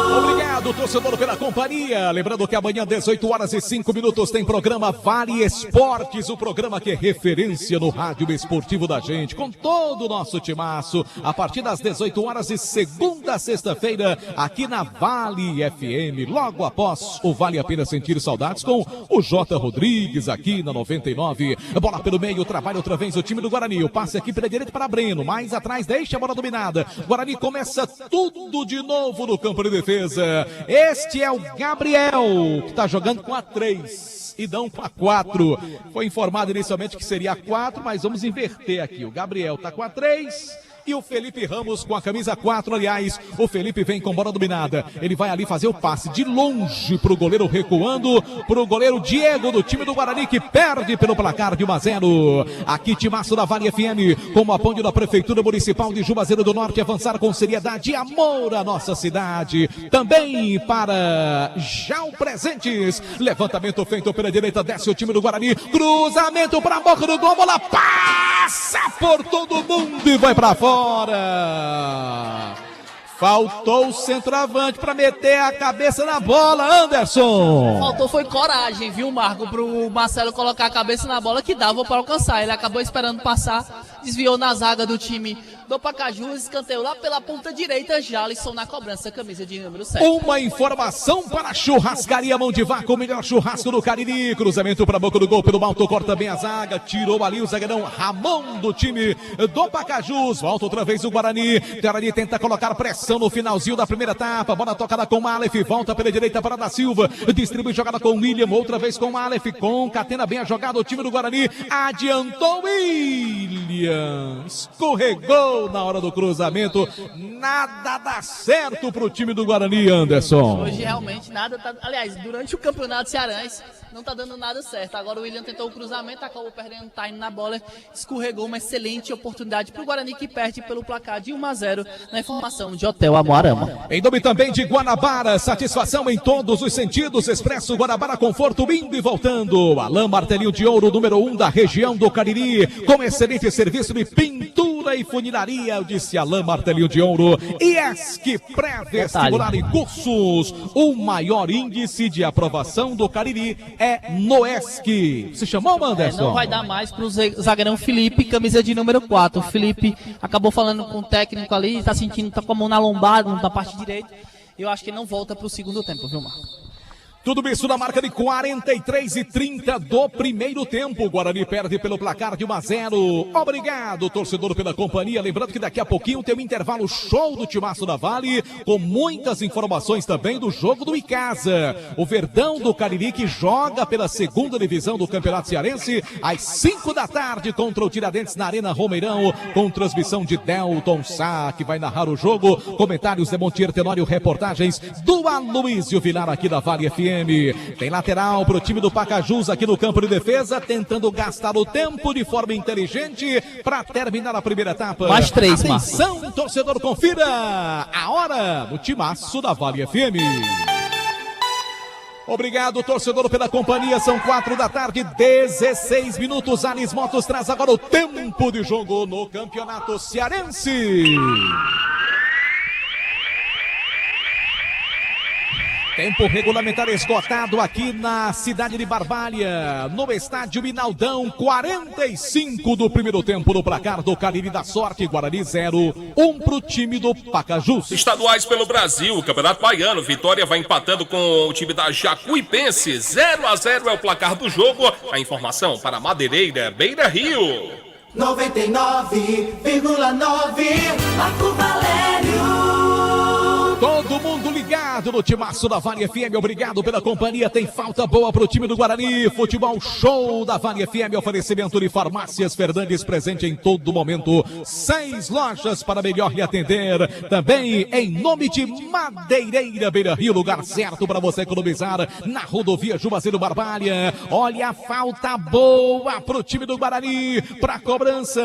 Obrigado, torcedor, pela companhia. Lembrando que amanhã, 18h05, tem programa Vale Esportes, o programa que é referência no rádio esportivo da gente, com todo o nosso timaço, a partir das 18h, de segunda a sexta-feira, aqui na Vale FM, logo após o Vale a Pena Sentir Saudades, com o J. Rodrigues, aqui na 99. Bola pelo meio, trabalha outra vez o time do Guarani, o passe aqui pela direita para Breno, mais atrás, deixa a bola dominada. Guarani começa tudo de novo no campo de defesa. Este é o Gabriel, que está jogando com a 3 e não com a 4. Foi informado inicialmente que seria a 4, mas vamos inverter aqui. O Gabriel está com a 3 e o Felipe Ramos com a camisa 4. Aliás, o Felipe vem com bola dominada. Ele vai ali fazer o passe de longe pro goleiro, recuando pro goleiro Diego do time do Guarani, que perde pelo placar de 1-0. Aqui, Timaço da Vale FM, com o apoio da Prefeitura Municipal de Juazeiro do Norte, avançar com seriedade e amor à nossa cidade. Também para já o Presentes. Levantamento feito pela direita, desce o time do Guarani. Cruzamento para a boca do gol, bola passa por todo mundo e vai para fora. Faltou o centroavante para meter a cabeça na bola, Anderson. Faltou foi coragem, viu, Marco, pro Marcelo colocar a cabeça na bola que dava para alcançar. Ele acabou esperando passar, desviou na zaga do time do Pacajus, escanteio lá pela ponta direita, Jalisson na cobrança, camisa de número 7. Uma informação para a Churrascaria Mão de Vaca, o melhor churrasco do Cariri. Cruzamento para a boca do gol pelo alto, corta bem a zaga, tirou ali o zagueirão Ramon do time do Pacajus. Volta outra vez o Guarani. Guarani tenta colocar pressão no finalzinho da primeira etapa. Bola tocada com o Aleph, volta pela direita para Da Silva, distribui jogada com o William, outra vez com o Aleph, concatena bem a jogada o time do Guarani. Adiantou William, escorregou na hora do cruzamento, nada dá certo pro time do Guarani, Anderson. Hoje realmente nada tá, aliás, durante o campeonato cearense não tá dando nada certo. Agora o William tentou o cruzamento, acabou perdendo time na bola, escorregou, uma excelente oportunidade pro Guarani, que perde pelo placar de 1-0 na informação de Hotel Amoarama. Em nome também de Guanabara, satisfação em todos os sentidos, Expresso Guanabara, conforto indo e voltando. Alain Martelinho de Ouro, número 1 da região do Cariri, com excelente serviço de pintura e funilaria, eu disse Alain Martelinho de Ouro. ESC pré-vestibular e cursos, o maior índice de aprovação do Cariri é no ESC. Se chamou, Anderson? Não vai dar mais pro zagueirão Felipe, camisa de número 4. O Felipe acabou falando com o técnico ali, tá sentindo, tá com a mão na lombada, na parte direita. Eu acho que não volta pro segundo tempo, viu, Marco? Tudo isso na marca de 43:30 do primeiro tempo. O Guarani perde pelo placar de 1-0. Obrigado, torcedor, pela companhia. Lembrando que daqui a pouquinho tem um intervalo show do Timaço da Vale, com muitas informações também do jogo do Icasa. O Verdão do Cariri, que joga pela segunda divisão do Campeonato Cearense, às 5 da tarde contra o Tiradentes na Arena Romeirão, com transmissão de Delton Sá, que vai narrar o jogo. Comentários de Montier Tenório, reportagens do Aloysio Vilar aqui da Vale FM. Tem lateral para o time do Pacajus aqui no campo de defesa, tentando gastar o tempo de forma inteligente para terminar a primeira etapa. Mais 3, Marco. Atenção, torcedor, confira a hora do Timaço da Vale FM. Obrigado, torcedor, pela companhia. São 4 da tarde, 16 minutos. Anis Motos traz agora o tempo de jogo no Campeonato Cearense. Tempo regulamentar esgotado aqui na cidade de Barbalha, no estádio Minaldão, 45 do primeiro tempo no placar do Cariri da Sorte, Guarani 0, 1 pro time do Pacajus. Estaduais pelo Brasil, Campeonato Baiano, Vitória vai empatando com o time da Jacuipense, 0-0 é o placar do jogo. A informação para Madeireira, Beira Rio. 99,9 Marco Valério. Todo mundo ligado no Timaço da Vale FM, obrigado pela companhia. Tem falta boa pro time do Guarani. Futebol show da Vale FM, oferecimento de Farmácias Fernandes, presente em todo momento. 6 lojas para melhor lhe atender. Também em nome de Madeireira, Beira Rio, lugar certo para você economizar na rodovia Juazeiro Barbalha. Olha a falta boa pro time do Guarani, pra cobrança.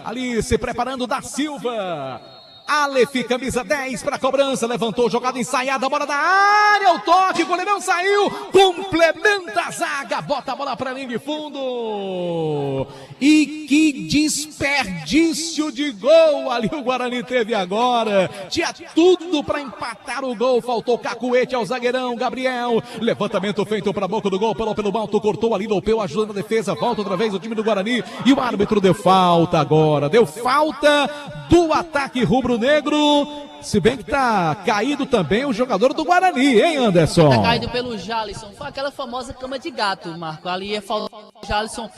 Ali se preparando da Silva. Aleph, camisa 10 para cobrança, levantou, jogada ensaiada, bola da área, o toque, o goleirão saiu, complementa a zaga, bota a bola para linha de fundo. E que desperdício de gol ali o Guarani teve agora. Tinha tudo para empatar o gol, faltou cacuete ao zagueirão Gabriel. Levantamento feito para a boca do gol, pelo alto, cortou ali, Lopeu ajudando a defesa, volta outra vez o time do Guarani e o árbitro deu falta agora, deu falta do ataque rubro-negro, se bem que tá caído também o jogador do Guarani, hein, Anderson? Tá caído pelo Jalisson, foi aquela famosa cama de gato, Marco, ali é falta do Jalisson.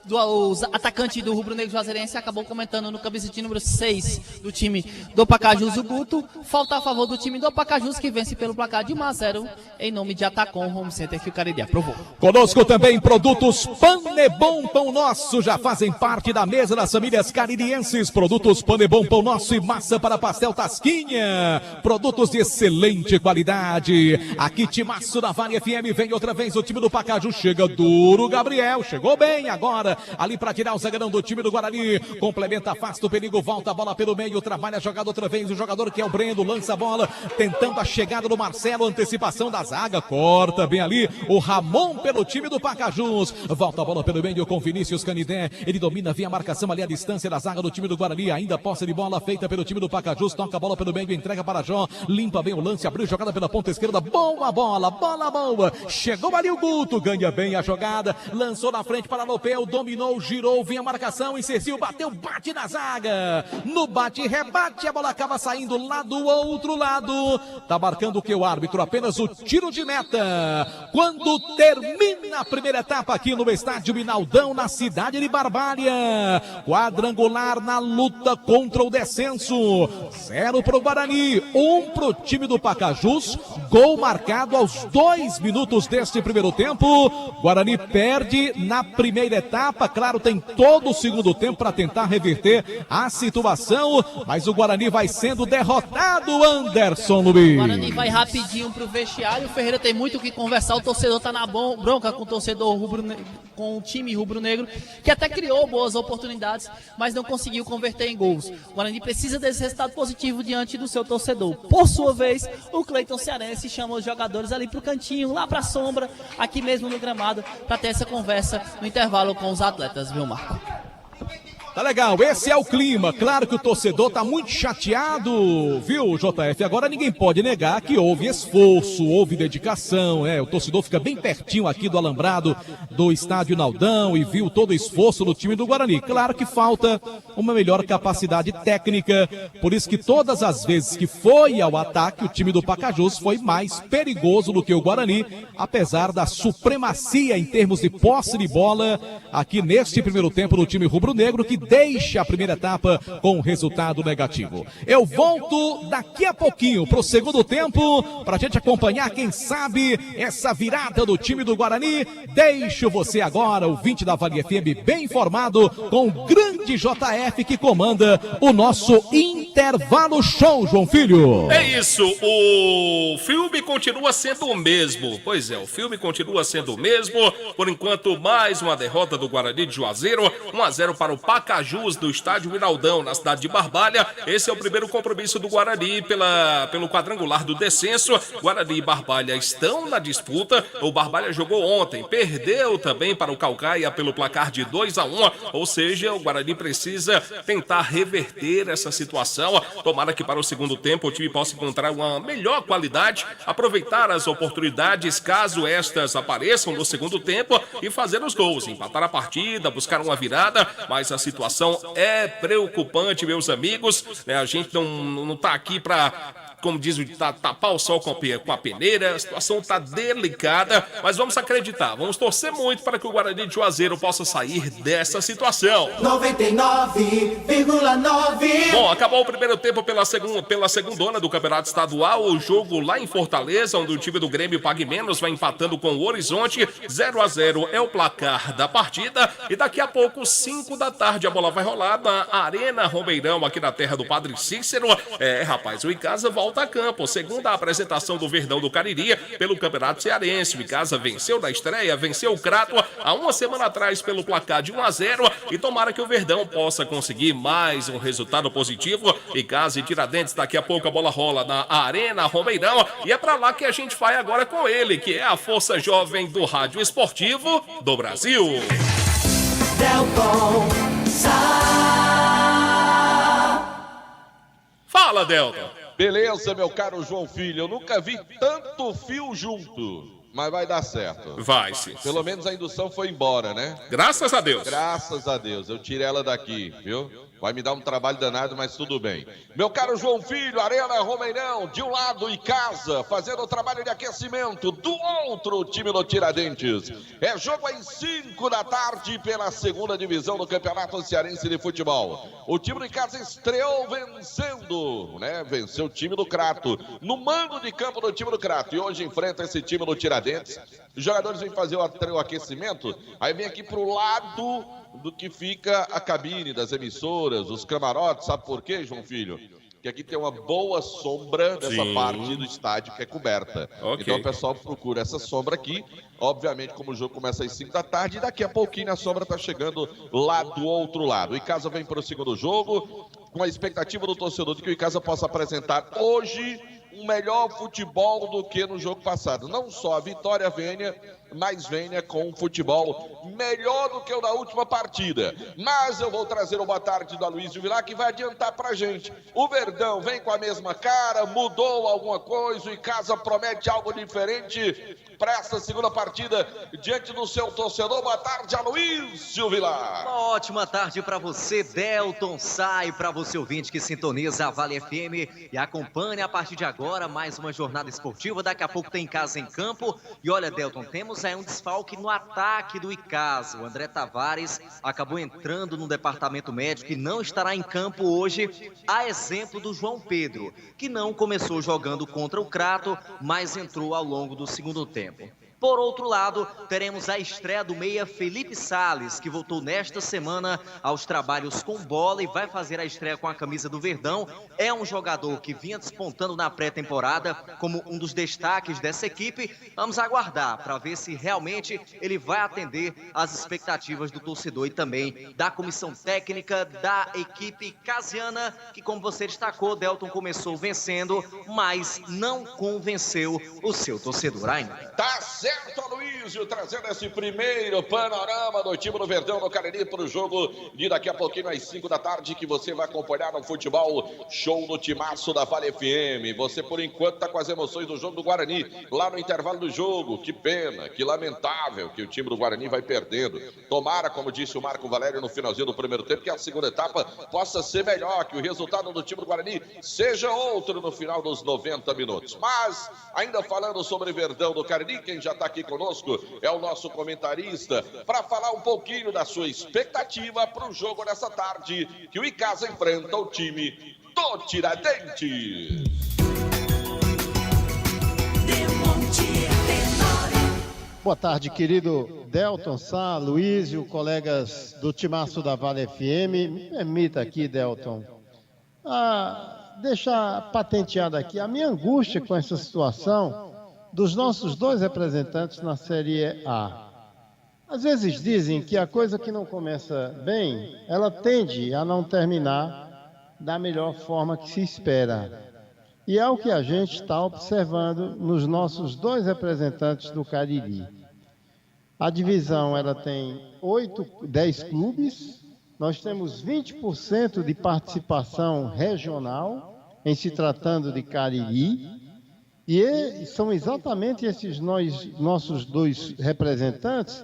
O atacante do Rubro Negro Juazeirense acabou comentando no camiseta número 6 do time do Pacajus, o Guto. Falta a favor do time do Pacajus, que vence pelo placar de 1-0 em nome de Atacom Home Center, que o Cariri aprovou. Conosco também produtos Panebom Pão Nosso, já fazem parte da mesa das famílias caririenses. Produtos Panebom Pão Nosso e massa para pastel Tasquinha, produtos de excelente qualidade. Aqui Timaço da Vale FM, vem outra vez o time do Pacajus, chega duro, Gabriel, chegou bem agora ali para tirar o zagueirão do time do Guarani, complementa, afasta o perigo, volta a bola pelo meio, trabalha a jogada outra vez, o jogador que é o Breno, lança a bola, tentando a chegada do Marcelo, antecipação da zaga, corta bem ali o Ramon pelo time do Pacajus, volta a bola pelo meio com Vinícius Canidé, ele domina, vem a marcação ali à distância da zaga do time do Guarani, ainda posse de bola feita pelo time do Pacajus, toca a bola pelo meio, entrega para Jó, limpa bem o lance, abriu jogada pela ponta esquerda, boa bola boa, chegou ali o Guto, ganha bem a jogada, lançou na frente para Lopeu, dominou, girou, vinha a marcação, insistiu, bateu, bate na zaga. No bate-rebate, a bola acaba saindo lá do outro lado. Tá marcando o que o árbitro? Apenas o tiro de meta. Quando termina a primeira etapa aqui no estádio Minaldão, na cidade de Barbalha. Quadrangular na luta contra o descenso. 0 pro Guarani, 1 pro time do Pacajus. Gol marcado aos 2 minutos deste primeiro tempo. Guarani perde na primeira etapa. Claro, tem todo o segundo tempo para tentar reverter a situação, mas o Guarani vai sendo derrotado, Anderson Luiz. O Guarani vai rapidinho pro vestiário, o Ferreira tem muito o que conversar, o torcedor tá na bronca com o torcedor com o time rubro-negro, que até criou boas oportunidades, mas não conseguiu converter em gols. O Guarani precisa desse resultado positivo diante do seu torcedor. Por sua vez, o Cleiton Cearense chama os jogadores ali pro cantinho, lá pra sombra, aqui mesmo no gramado, para ter essa conversa no intervalo com os atletas, viu, Marco? Tá legal, esse é o clima. Claro que o torcedor tá muito chateado, viu, JF? Agora ninguém pode negar que houve esforço, houve dedicação, o torcedor fica bem pertinho aqui do alambrado do estádio Naldão e viu todo o esforço do time do Guarani. Claro que falta uma melhor capacidade técnica, por isso que todas as vezes que foi ao ataque, o time do Pacajus foi mais perigoso do que o Guarani, apesar da supremacia em termos de posse de bola aqui neste primeiro tempo do time rubro-negro, que deixa a primeira etapa com um resultado negativo. Eu volto daqui a pouquinho para o segundo tempo, para a gente acompanhar, quem sabe, essa virada do time do Guarani. Deixo você agora, ouvinte da Vale FM, bem informado com o grande JF que comanda o nosso intervalo show, João Filho. É isso, o filme continua sendo o mesmo. Pois é, o filme continua sendo o mesmo. Por enquanto, mais uma derrota do Guarani de Juazeiro, 1-0 para o Pacajus do estádio Vinaldão, na cidade de Barbalha. Esse é o primeiro compromisso do Guarani pelo quadrangular do descenso. Guarani e Barbalha estão na disputa. O Barbalha jogou ontem, perdeu também para o Caucaia pelo placar de 2-1, ou seja, o Guarani precisa tentar reverter essa situação. Tomara que para o segundo tempo o time possa encontrar uma melhor qualidade, aproveitar as oportunidades caso estas apareçam no segundo tempo e fazer os gols, empatar a partida, buscar uma virada, mas a situação é preocupante, meus amigos, A gente não tá aqui para, como diz, tapar o sol com a peneira. A situação está delicada, mas vamos acreditar, vamos torcer muito para que o Guarani de Juazeiro possa sair dessa situação. 99,9. Bom, acabou o primeiro tempo pela segundona do Campeonato Estadual, o jogo lá em Fortaleza, onde o time do Grêmio Pague Menos vai empatando com o Horizonte, 0-0 é o placar da partida, e daqui a pouco, 5 da tarde, a bola vai rolar na Arena Romeirão, aqui na terra do Padre Cícero. Rapaz, o Icasa volta a campo, segunda apresentação do Verdão do Cariri pelo Campeonato Cearense. O Icasa venceu na estreia, venceu o Crato há uma semana atrás pelo placar de 1-0, e tomara que o Verdão possa conseguir mais um resultado positivo. Icasa e Tiradentes, daqui a pouco a bola rola na Arena Romeirão, e é pra lá que a gente vai agora com ele, que é a força jovem do rádio esportivo do Brasil. Delton Fala, Delton. Beleza, meu caro João Filho, eu nunca vi tanto fio junto, mas vai dar certo. Vai, sim. Pelo menos a indução foi embora, né? Graças a Deus. Graças a Deus, eu tirei ela daqui, viu? Vai me dar um trabalho danado, mas tudo bem. Meu caro João Filho, Arena Romeirão, de um lado Icasa, fazendo o trabalho de aquecimento, do outro o time do Tiradentes. É jogo às 5 da tarde pela segunda divisão do Campeonato Cearense de Futebol. O time do Icasa estreou vencendo, Venceu o time do Crato, no mando de campo do time do Crato. E hoje enfrenta esse time do Tiradentes. Os jogadores vêm fazer o aquecimento, aí vem aqui pro lado do que fica a cabine das emissoras, os camarotes. Sabe por quê, João Filho? Que aqui tem uma boa sombra dessa parte do estádio que é coberta. Okay. Então o pessoal procura essa sombra aqui. Obviamente, como o jogo começa às 5 da tarde, daqui a pouquinho a sombra está chegando lá do outro lado. O Icasa vem para o segundo jogo, com a expectativa do torcedor de que o Icasa possa apresentar hoje um melhor futebol do que no jogo passado. Não só a vitória venha, mas venha com um futebol melhor do que o da última partida. Mas eu vou trazer o boa tarde do Aloysio Vilar, que vai adiantar pra gente. O Verdão vem com a mesma cara, mudou alguma coisa, o Icasa promete algo diferente para essa segunda partida diante do seu torcedor. Boa tarde, Aloysio Vilar. Uma ótima tarde para você, Delton Sai, para você ouvinte que sintoniza a Vale FM e acompanha a partir de agora mais uma jornada esportiva. Daqui a pouco tem Casa em Campo. E olha, Delton, temos aí um desfalque no ataque do Icasa. O André Tavares acabou entrando no departamento médico e não estará em campo hoje, a exemplo do João Pedro, que não começou jogando contra o Crato, mas entrou ao longo do segundo tempo. Por outro lado, teremos a estreia do meia Felipe Sales, que voltou nesta semana aos trabalhos com bola e vai fazer a estreia com a camisa do Verdão. É um jogador que vinha despontando na pré-temporada como um dos destaques dessa equipe. Vamos aguardar para ver se realmente ele vai atender às expectativas do torcedor e também da comissão técnica da equipe casiana, que, como você destacou, Delton começou vencendo, mas não convenceu o seu torcedor ainda. Tá certo, certo, Aloysio, trazendo esse primeiro panorama do time do Verdão no Cariri para o jogo de daqui a pouquinho às 5 da tarde, que você vai acompanhar no futebol show no timaço da Vale FM. Você, por enquanto, está com as emoções do jogo do Guarani, lá no intervalo do jogo. Que pena, que lamentável que o time do Guarani vai perdendo. Tomara, como disse o Marco Valério no finalzinho do primeiro tempo, que a segunda etapa possa ser melhor, que o resultado do time do Guarani seja outro no final dos 90 minutos. Mas, ainda falando sobre Verdão do Cariri, quem já está aqui conosco é o nosso comentarista para falar um pouquinho da sua expectativa para o jogo nessa tarde, que o Icasa enfrenta o time do Tiradentes. Boa tarde, querido Delton Sá, Luísio, colegas do timaço da Vale FM. Me permita aqui, Delton, deixar patenteado aqui a minha angústia com essa situação dos nossos dois representantes na Série A. Às vezes dizem que a coisa que não começa bem, ela tende a não terminar da melhor forma que se espera. E é o que a gente está observando nos nossos dois representantes do Cariri. A divisão ela tem 10 clubes, nós temos 20% de participação regional em se tratando de Cariri, e são exatamente esses nossos dois representantes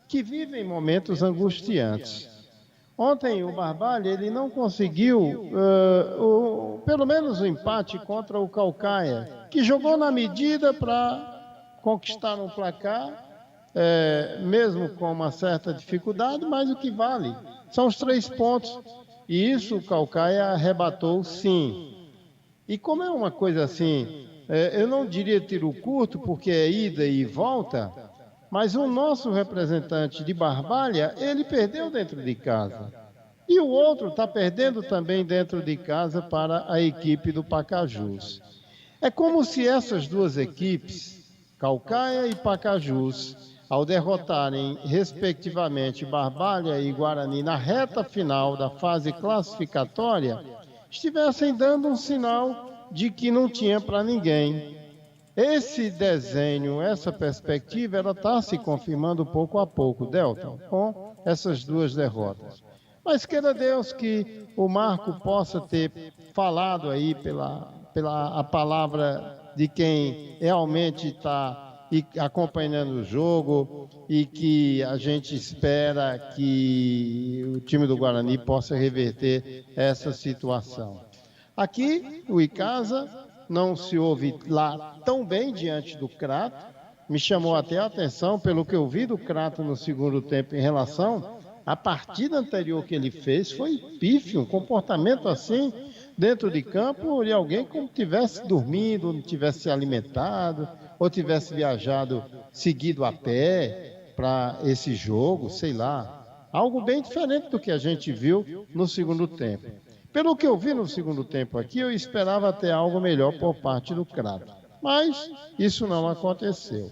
que vivem momentos angustiantes. Ontem o Barbalha ele não conseguiu, pelo menos o empate contra o Caucaia, que jogou na medida para conquistar um placar, mesmo com uma certa dificuldade, mas o que vale são os 3 pontos. E isso o Caucaia arrebatou sim. E como é uma coisa assim, eu não diria tiro curto, porque é ida e volta, mas o nosso representante de Barbalha, ele perdeu dentro de casa. E o outro está perdendo também dentro de casa para a equipe do Pacajus. É como se essas duas equipes, Caucaia e Pacajus, ao derrotarem, respectivamente, Barbalha e Guarani na reta final da fase classificatória, estivessem dando um sinal de que não tinha para ninguém. Esse desenho, essa perspectiva, ela está se confirmando pouco a pouco, Delton, com essas duas derrotas. Mas queira Deus que o Marco possa ter falado aí pela palavra de quem realmente está acompanhando o jogo e que a gente espera que o time do Guarani possa reverter essa situação. Aqui, o Icasa não se ouve lá tão bem diante do Crato. Me chamou até a atenção pelo que eu vi do Crato no segundo tempo em relação à partida anterior que ele fez. Foi pífio, um comportamento assim dentro de campo de alguém como tivesse dormindo, não tivesse se alimentado ou tivesse viajado seguido a pé para esse jogo, sei lá. Algo bem diferente do que a gente viu no segundo tempo. Pelo que eu vi no segundo tempo aqui, eu esperava ter algo melhor por parte do Crato. Mas isso não aconteceu.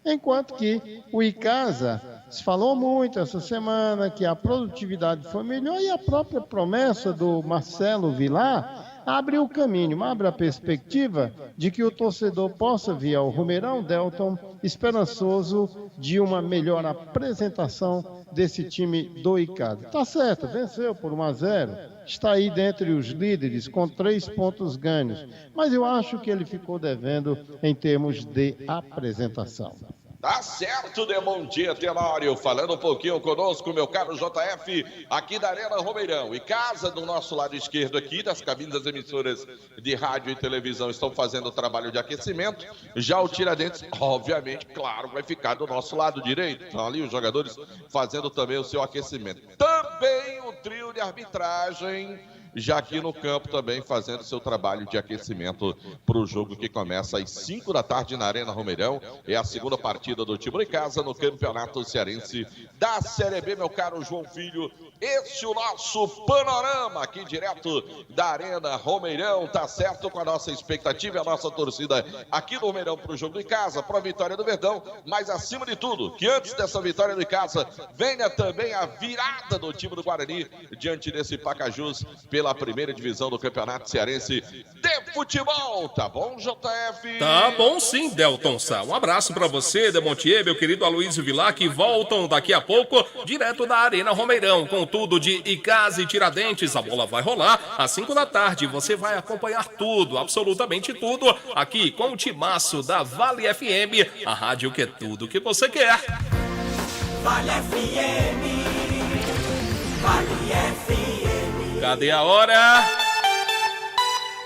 Enquanto que o Icasa se falou muito essa semana que a produtividade foi melhor e a própria promessa do Marcelo Vilar abre o caminho, abre a perspectiva de que o torcedor possa vir ao Romeirão, Delton, esperançoso de uma melhor apresentação desse time do Icasa. Tá certo, venceu por 1-0, está aí dentre os líderes com 3 pontos ganhos, mas eu acho que ele ficou devendo em termos de apresentação. Tá certo, Demontia Tenório, falando um pouquinho conosco, meu caro JF, aqui da Arena Romeirão. E casa do nosso lado esquerdo aqui, das cabines das emissoras de rádio e televisão estão fazendo o trabalho de aquecimento. Já o Tiradentes, obviamente, claro, vai ficar do nosso lado direito. Estão ali os jogadores fazendo também o seu aquecimento. Também o trio de arbitragem, já aqui no campo também fazendo seu trabalho de aquecimento para o jogo que começa às 5 da tarde na Arena Romeirão. É a segunda partida do time em casa no Campeonato Cearense da Série B, meu caro João Filho. Esse é o nosso panorama aqui direto da Arena Romeirão, tá certo, com a nossa expectativa e a nossa torcida aqui no Romeirão para o jogo em casa, para a vitória do Verdão, mas acima de tudo, que antes dessa vitória do Icasa, venha também a virada do time do Guarani diante desse Pacajus pela pela primeira divisão do Campeonato Cearense de Futebol. Tá bom, JF? Tá bom sim, Delton Sá. Um abraço pra você, Demontier, meu querido Aloysio Vilar, que voltam daqui a pouco, direto da Arena Romeirão, com tudo de Icasa e Tiradentes. A bola vai rolar às 5 da tarde. Você vai acompanhar tudo, absolutamente tudo, aqui com o timaço da Vale FM, a rádio que é tudo que você quer. Vale FM, Vale FM. Cadê a hora?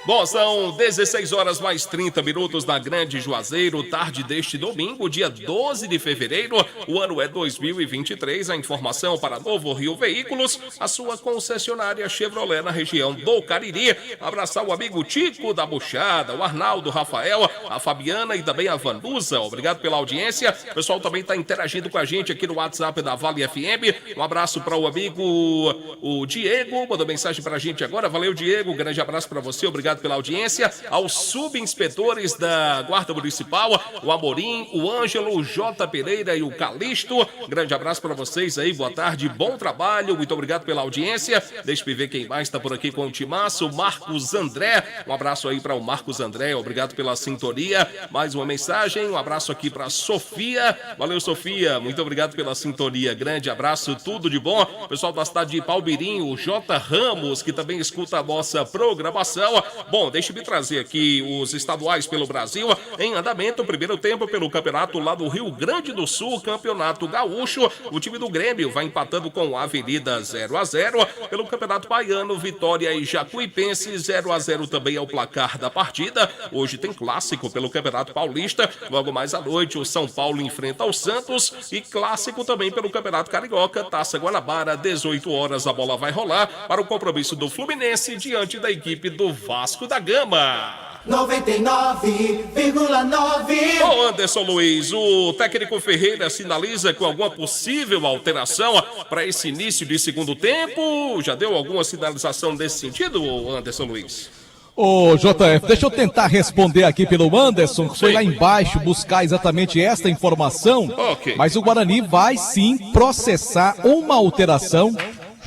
Bom, são 16 horas mais 30 minutos na Grande Juazeiro, tarde deste domingo, dia 12 de fevereiro, o ano é 2023. A informação para Novo Rio Veículos, a sua concessionária Chevrolet na região do Cariri. Abraçar o amigo Tico da Buchada, o Arnaldo, Rafael, a Fabiana e também a Vanusa. Obrigado pela audiência. O pessoal também está interagindo com a gente aqui no WhatsApp da Vale FM. Um abraço para o amigo o Diego, mandou mensagem para a gente agora. Valeu, Diego, um grande abraço para você, obrigado pela audiência. Aos subinspetores da Guarda Municipal, o Amorim, o Ângelo, o J. Pereira e o Calixto. Grande abraço para vocês aí, boa tarde, bom trabalho, muito obrigado pela audiência. Deixa eu ver quem mais está por aqui com o timaço, Marcos André. Um abraço aí para o Marcos André, obrigado pela sintonia. Mais uma mensagem, um abraço aqui para Sofia. Valeu, Sofia, muito obrigado pela sintonia. Grande abraço, tudo de bom. Pessoal da cidade de Palmirim, o J. Ramos, que também escuta a nossa programação. Bom, deixa eu me trazer aqui os estaduais pelo Brasil. Em andamento, primeiro tempo pelo campeonato lá do Rio Grande do Sul, Campeonato Gaúcho. O time do Grêmio vai empatando com a Avenida 0-0. Pelo Campeonato Baiano, Vitória e Jacuipense 0-0 também é o placar da partida. Hoje tem clássico pelo Campeonato Paulista. Logo mais à noite, o São Paulo enfrenta o Santos. E clássico também pelo Campeonato Carioca, Taça Guanabara, 18 horas a bola vai rolar para o compromisso do Fluminense diante da equipe do Vasco da Gama. 99,9. Ô Anderson Luiz, o técnico Ferreira sinaliza com alguma possível alteração para esse início de segundo tempo? Já deu alguma sinalização nesse sentido, Anderson Luiz? Ô JF, deixa eu tentar responder aqui pelo Anderson, que foi lá embaixo buscar exatamente esta informação. Ok. Mas o Guarani vai sim processar uma alteração.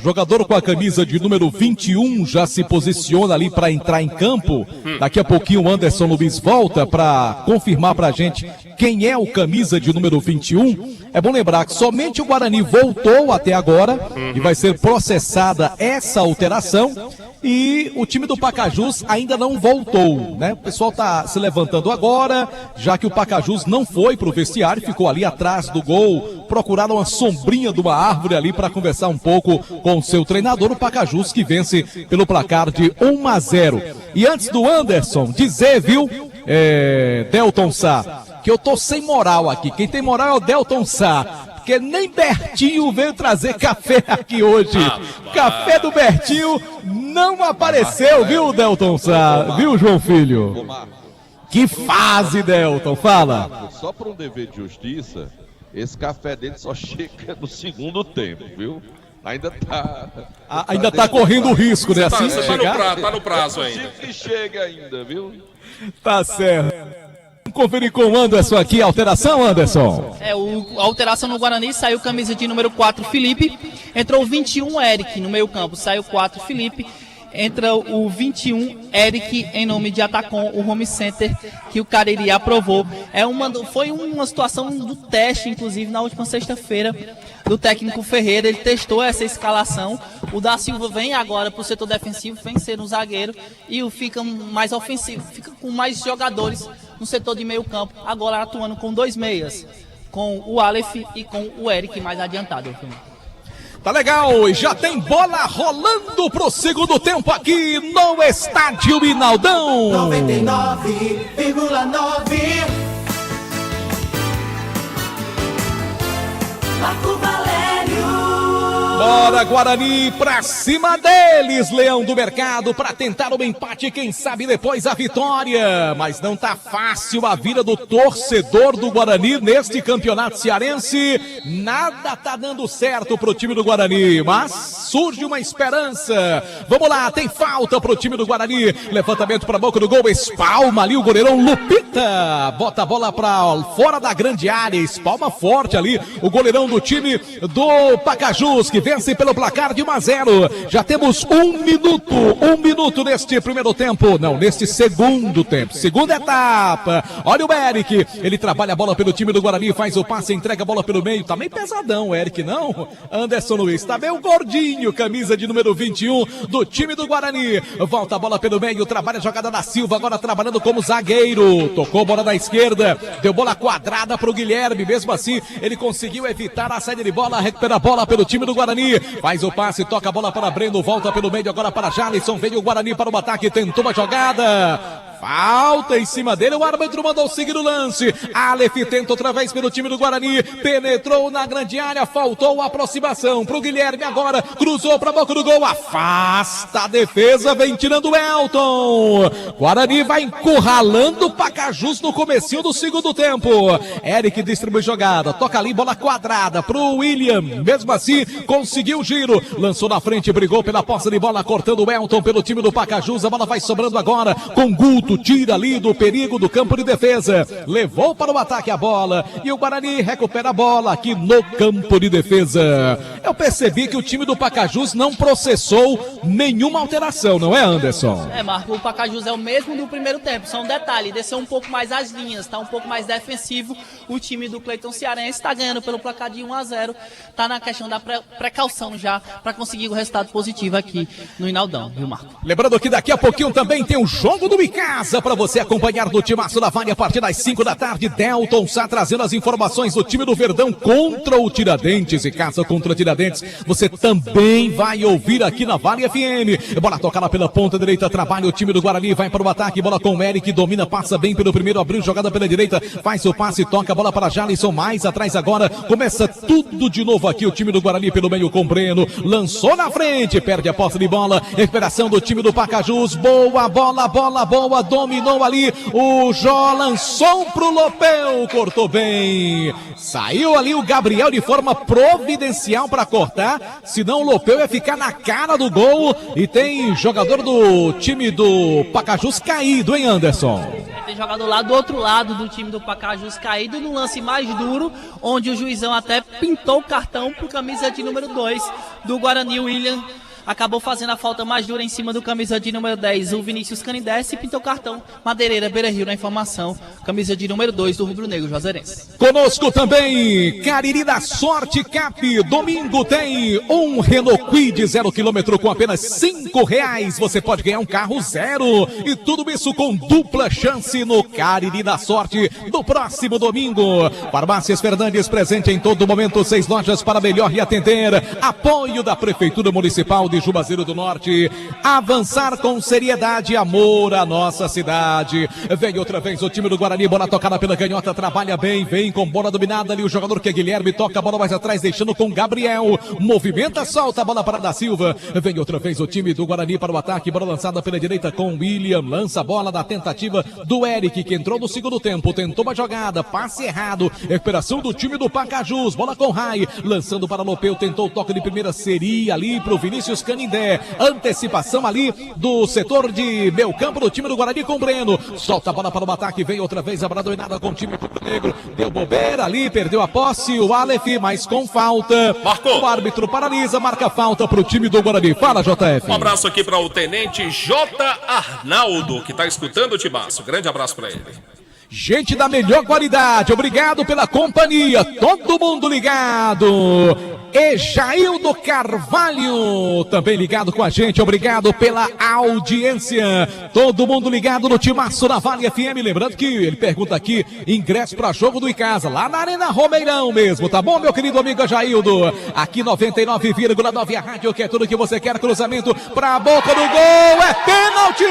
Jogador com a camisa de número 21 já se posiciona ali para entrar em campo. Daqui a pouquinho o Anderson Luiz volta para confirmar para a gente quem é o camisa de número 21. É bom lembrar que somente o Guarani voltou até agora e vai ser processada essa alteração. E o time do Pacajus ainda não voltou, né? O pessoal tá se levantando agora, já que o Pacajus não foi pro vestiário, ficou ali atrás do gol, procuraram uma sombrinha de uma árvore ali para conversar um pouco com o seu treinador, o Pacajus, que vence pelo placar de 1-0. E antes do Anderson dizer, viu, Delton Sá, que eu tô sem moral aqui, quem tem moral é o Delton Sá. Porque nem Bertinho veio trazer café aqui hoje. Café do Bertinho não apareceu, viu, Delton Sá? Viu, João Filho? Que fase, Delton, fala. Só para um dever de justiça, esse café dele só chega no segundo tempo, viu? Ainda tá correndo o risco, né? Assim Você tá no prazo ainda. Que chega ainda, viu? Tá certo. Vamos conferir com o Anderson aqui, a alteração, Anderson. A alteração no Guarani, saiu camisa de número 4, Felipe, entrou o 21, Eric, no meio campo, saiu 4, Felipe, entra o 21, Eric, em nome de Atacom, o home center que o Cariri aprovou. Foi uma situação do teste, inclusive, na última sexta-feira, do técnico Ferreira. Ele testou essa escalação. O da Silva vem agora para o setor defensivo, vem ser um zagueiro, e o fica mais ofensivo, fica com mais jogadores no setor de meio campo, agora atuando com 2 meias, com o Aleph e com o Eric mais adiantado. Tá legal, e já tem bola rolando pro segundo tempo aqui no Estádio Inaldão. 99,9. Marco Valério. Bora, Guarani, pra cima deles, Leão do Mercado, pra tentar um empate, quem sabe depois a vitória. Mas não tá fácil a vida do torcedor do Guarani neste campeonato cearense. Nada tá dando certo pro time do Guarani, mas surge uma esperança. Vamos lá, tem falta pro time do Guarani. Levantamento pra boca do gol, espalma ali o goleirão Lupita. Bota a bola pra fora da grande área, espalma forte ali o goleirão do time do Pacajus, que vem vence pelo placar de 1-0. Já temos um minuto neste primeiro tempo, não, neste segundo tempo, segunda etapa. Olha o Eric, ele trabalha a bola pelo time do Guarani, faz o passe, entrega a bola pelo meio, tá meio pesadão o Eric, não? Anderson Luiz, tá meio gordinho, camisa de número 21 do time do Guarani. Volta a bola pelo meio, trabalha a jogada da Silva, agora trabalhando como zagueiro. Tocou bola na esquerda, deu bola quadrada pro Guilherme, mesmo assim ele conseguiu evitar a saída de bola, recupera a bola pelo time do Guarani, faz o passe, toca a bola para Breno, volta pelo meio agora para Jalisson, veio o Guarani para o ataque, tentou uma jogada. Falta em cima dele, o árbitro mandou seguir o lance. Aleph tenta outra vez pelo time do Guarani, penetrou na grande área, faltou a aproximação pro Guilherme agora, cruzou pra boca do gol, afasta a defesa, vem tirando o Elton. Guarani vai encurralando o Pacajus no comecinho do segundo tempo. Eric distribui jogada, toca ali, bola quadrada pro William, mesmo assim conseguiu o giro, lançou na frente, brigou pela posse de bola, cortando o Elton pelo time do Pacajus, a bola vai sobrando agora com Guto. Tira ali do perigo do campo de defesa, levou para o ataque a bola e o Guarani recupera a bola aqui no campo de defesa. Eu percebi que o time do Pacajus não processou nenhuma alteração, não é, Anderson? Marco, o Pacajus é o mesmo do primeiro tempo, só um detalhe, desceu um pouco mais as linhas, tá um pouco mais defensivo. O time do Cleiton Cearense está ganhando pelo placar de 1-0, tá na questão da precaução já para conseguir o resultado positivo aqui no Inaldão, viu, Marco? Lembrando que daqui a pouquinho também tem o jogo do Icasa para você acompanhar do Timaço da Vale a partir das 5 da tarde. Delton Sá trazendo as informações do time do Verdão contra o Tiradentes. E caso contra o Tiradentes, você também vai ouvir aqui na Vale FM. Bola tocada pela ponta direita, trabalha o time do Guarani, vai para o ataque, bola com o Eric, domina, passa bem pelo primeiro, abriu jogada pela direita, faz o passe, toca a bola para Jalisson, mais atrás agora, começa tudo de novo aqui o time do Guarani pelo meio com Breno, lançou na frente, perde a posse de bola, recuperação do time do Pacajus, boa boa, dominou ali, o Jó lançou pro Lopeu, cortou bem, saiu ali o Gabriel de forma providencial para cortar, senão o Lopeu ia ficar na cara do gol, e tem jogador do time do Pacajus caído, hein, Anderson? Tem jogador lá do outro lado do time do Pacajus caído no lance mais duro, onde o juizão até pintou o cartão pro camisa de número 2 do Guarani, William. Acabou fazendo a falta mais dura em cima do camisa de número 10, o Vinícius Canindé, e pintou cartão. Madeireira, Beira Rio na informação, camisa de número 2 do Rubro Negro Juazeirense. Conosco também, Cariri da Sorte Cap, domingo tem um Renault Kwid 0 km com apenas R$5. Você pode ganhar um carro zero, e tudo isso com dupla chance no Cariri da Sorte do próximo domingo. Farmácias Fernandes, presente em todo momento, 6 lojas para melhor lhe atender. Apoio da Prefeitura Municipal de Juazeiro do Norte, avançar com seriedade, amor à nossa cidade. Vem outra vez o time do Guarani, bola tocada pela canhota, trabalha bem, vem com bola dominada ali, o jogador que é Guilherme, toca a bola mais atrás, deixando com Gabriel, movimenta, solta a bola para da Silva, vem outra vez o time do Guarani para o ataque, bola lançada pela direita com William, lança a bola da tentativa do Eric, que entrou no segundo tempo, tentou uma jogada, passe errado, recuperação do time do Pacajus, bola com Rai, lançando para Lopeu, tentou o toque de primeira, seria ali pro Vinícius Canindé, antecipação ali do setor de meio campo do time do Guarani com Breno, solta a bola para o ataque, vem outra vez a bola dominada com o time rubro-negro, deu bobeira ali, perdeu a posse, o Aleph, mas com falta, marcou, o árbitro paralisa, marca falta para o time do Guarani. Fala, JF. Um abraço aqui para o tenente J. Arnaldo, que está escutando o Timaço, grande abraço para ele. Gente da melhor qualidade, obrigado pela companhia, todo mundo ligado. Ejaildo Carvalho, também ligado com a gente, obrigado pela audiência. Todo mundo ligado no Timaço da Vale FM. Lembrando que ele pergunta aqui, ingresso para jogo do Icasa, lá na Arena Romeirão mesmo, tá bom, meu querido amigo Ejaildo? Aqui 99,9 a rádio, que é tudo que você quer, cruzamento pra boca do gol, é pênalti!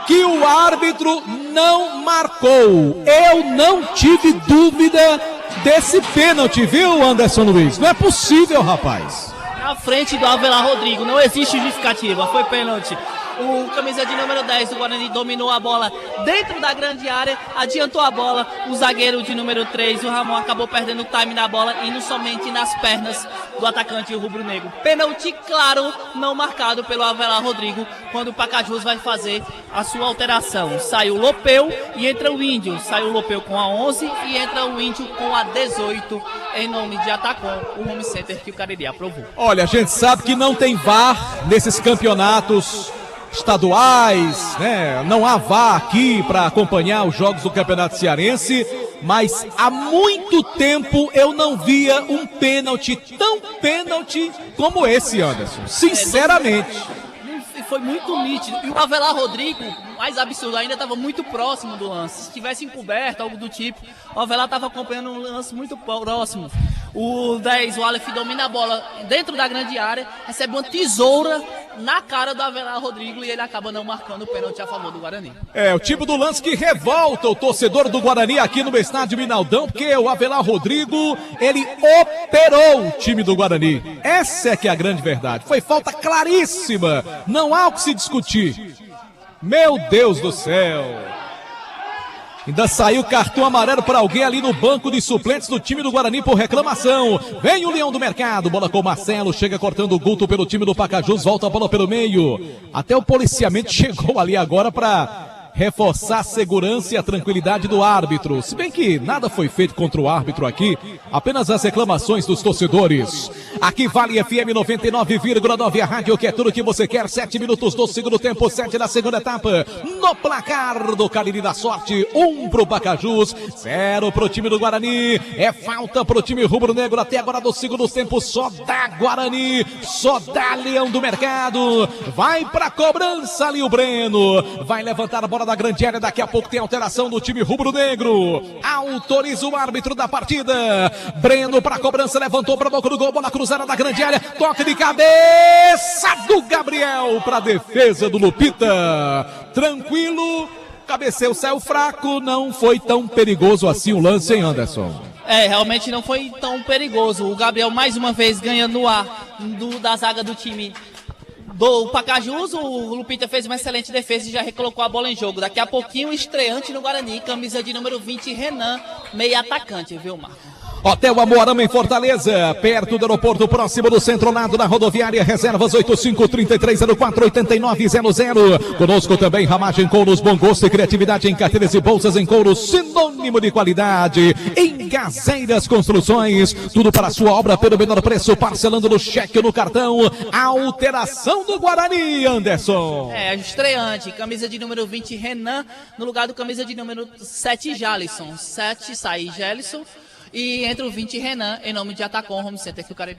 Que o árbitro não marcou. Eu não tive dúvida desse pênalti, viu, Anderson Luiz? Não é possível, rapaz. Na frente do Avelar Rodrigo, não existe justificativa, foi pênalti. O camisa de número 10 do Guarani dominou a bola dentro da grande área, adiantou a bola. O zagueiro de número 3, o Ramon, acabou perdendo o time na bola, indo somente nas pernas do atacante rubro-negro. Pênalti claro, não marcado pelo Avelar Rodrigo, quando o Pacajus vai fazer a sua alteração. Sai o Lopeu e entra o Índio. Sai o Lopeu com a 11 e entra o Índio com a 18, em nome de Atacom, o home center que o Cariri aprovou. Olha, a gente sabe que não tem VAR nesses campeonatos estaduais, né? Não há VAR aqui para acompanhar os jogos do Campeonato Cearense, mas há muito tempo eu não via um pênalti tão pênalti como esse, Anderson. Sinceramente. Foi muito nítido. E o Avelar Rodrigo, mais absurdo ainda, estava muito próximo do lance. Se tivesse encoberto, algo do tipo, o Avelar estava acompanhando um lance muito próximo. O 10, o Aleph, domina a bola dentro da grande área, recebe uma tesoura na cara do Avelar Rodrigo e ele acaba não marcando o pênalti a favor do Guarani. É, o tipo do lance que revolta o torcedor do Guarani aqui no estádio Minaldão, porque o Avelar Rodrigo, ele operou o time do Guarani. Essa é que é a grande verdade. Foi falta claríssima. Não há o que se discutir. Meu Deus do céu. Ainda saiu cartão amarelo para alguém ali no banco de suplentes do time do Guarani por reclamação. Vem o Leão do Mercado, bola com o Marcelo, chega cortando o Guto pelo time do Pacajus, volta a bola pelo meio. Até o policiamento chegou ali agora para reforçar a segurança e a tranquilidade do árbitro. Se bem que nada foi feito contra o árbitro aqui, apenas as reclamações dos torcedores. Aqui Vale FM 99,9, a rádio que é tudo que você quer. 7 minutos do segundo tempo, 7 da segunda etapa. No placar do Cariri da Sorte, 1 pro Pacajus, 0 pro time do Guarani. É falta pro time rubro-negro até agora do segundo tempo. Só dá Guarani, só dá Leão do Mercado. Vai pra cobrança ali o Breno. Vai levantar a bola da grande área, daqui a pouco tem alteração do time rubro-negro. Autoriza o árbitro da partida. Breno para cobrança, levantou para boca do gol, bola cruzada da grande área, toque de cabeça do Gabriel para defesa do Lupita. Tranquilo, cabeceio, saiu fraco, não foi tão perigoso assim o lance, hein, Anderson? Realmente não foi tão perigoso. O Gabriel mais uma vez ganha no ar da zaga do time do Pacajus. O Lupita fez uma excelente defesa e já recolocou a bola em jogo. Daqui a pouquinho, estreante no Guarani, camisa de número 20, Renan, meio atacante, viu, Marco? Hotel Amoarama em Fortaleza, perto do aeroporto, próximo do Centro-Lado, na rodoviária. Reservas 85-3304-8900. Conosco também Ramagem Couros, bom gosto e criatividade em carteiras e bolsas em couro, sinônimo de qualidade. Em Gazeiras Construções, tudo para a sua obra pelo menor preço, parcelando no cheque ou no cartão. Alteração do Guarani, Anderson. Estreante, camisa de número 20, Renan, no lugar do camisa de número 7, Jalisson. 7 sai Jalisson. E entre o 20 Renan, em nome de Atacom Home Center, que o cara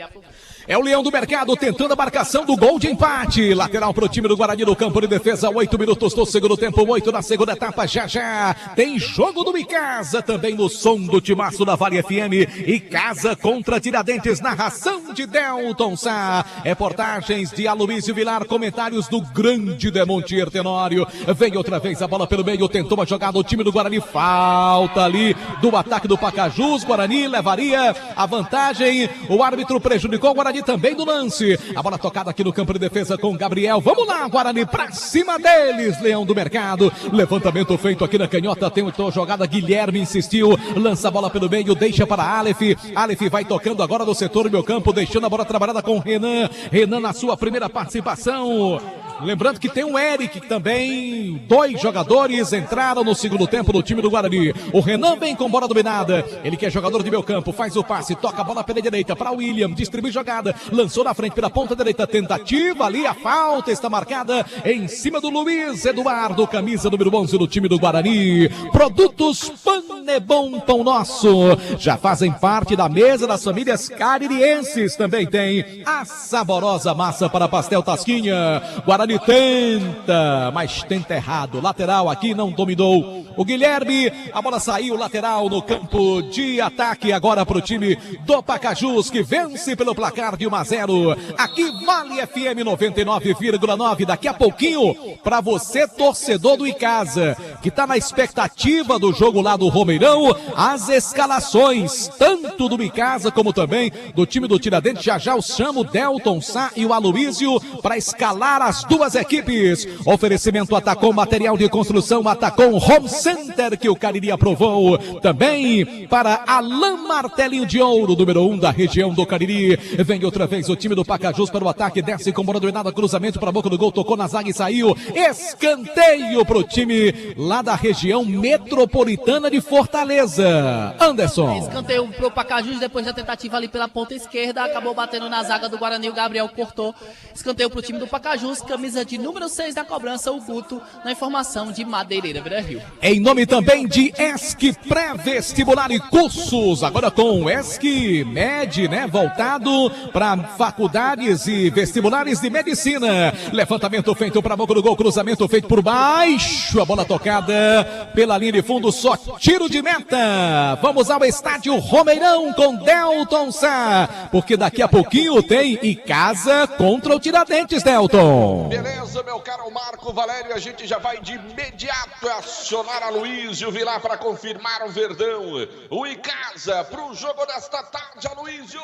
é o Leão do Mercado tentando a marcação do gol de empate. Lateral pro time do Guarani no campo de defesa. 8 minutos do segundo tempo, 8 na segunda etapa. Já tem jogo do Icasa também no som do timaço da Vale FM. Icasa contra Tiradentes, narração de Delton Sá. Reportagens de Aloysio Vilar, comentários do grande Demontier Tenório. Vem outra vez a bola pelo meio, tentou uma jogada o time do Guarani. Falta ali do ataque do Pacajus. Guarani levaria a vantagem. O árbitro prejudicou o Guarani também no lance. A bola tocada aqui no campo de defesa com Gabriel. Vamos lá, Guarani, pra cima deles. Leão do Mercado. Levantamento feito aqui na canhota. Tentou jogada. Guilherme insistiu. Lança a bola pelo meio. Deixa para Aleph. Aleph vai tocando agora no setor do meio campo. Deixando a bola trabalhada com Renan. Renan na sua primeira participação. Lembrando que tem o Eric também. 2 jogadores entraram no segundo tempo do time do Guarani. O Renan vem com bola dominada. Ele que é jogador de meio campo. Faz o passe. Toca a bola pela direita para William. Distribui jogada. Lançou na frente pela ponta direita. Tentativa ali. A falta está marcada em cima do Luiz Eduardo. Camisa número 11 do time do Guarani. Produtos Panebon Pão Nosso. Já fazem parte da mesa das famílias caririenses. Também tem a saborosa massa para pastel Tasquinha. Guarani tenta, mas tenta errado. Lateral aqui não dominou o Guilherme. A bola saiu lateral no campo de ataque agora para o time do Pacajus, que vence pelo placar de 1-0. Aqui Vale FM 99,9. Daqui a pouquinho, para você, torcedor do Icasa, que está na expectativa do jogo lá do Romeirão, as escalações, tanto do Icasa como também do time do Tiradentes. Já eu chamo o Delton Sá e o Aloysio para escalar as duas duas equipes. Oferecimento Atacom Material de Construção, Atacom Home Center, que o Cariri aprovou. Também para Alain Martelinho de Ouro, número 1 da região do Cariri. Vem outra vez o time do Pacajus para o ataque, desce com bola dominada, cruzamento para a boca do gol, tocou na zaga e saiu. Escanteio para o time lá da região metropolitana de Fortaleza. Anderson. Escanteio pro Pacajus depois da tentativa ali pela ponta esquerda, acabou batendo na zaga do Guarani, o Gabriel cortou. Escanteio pro time do Pacajus, camisa de número 6 da cobrança, o Guto, na informação de Madeireira Beira-Rio. Em nome também de ESC Pré-Vestibular e Cursos, agora com o ESC Med, né, voltado para faculdades e vestibulares de medicina. Levantamento feito para a boca do gol, cruzamento feito por baixo, a bola tocada pela linha de fundo, só tiro de meta. Vamos ao estádio Romeirão com Delton Sá, porque daqui a pouquinho tem Icasa contra o Tiradentes, Delton. Beleza, meu caro Marco Valério, a gente já vai de imediato acionar a Luísio Vilar para confirmar o Verdão. O Icasa para o jogo desta tarde, Aloísio.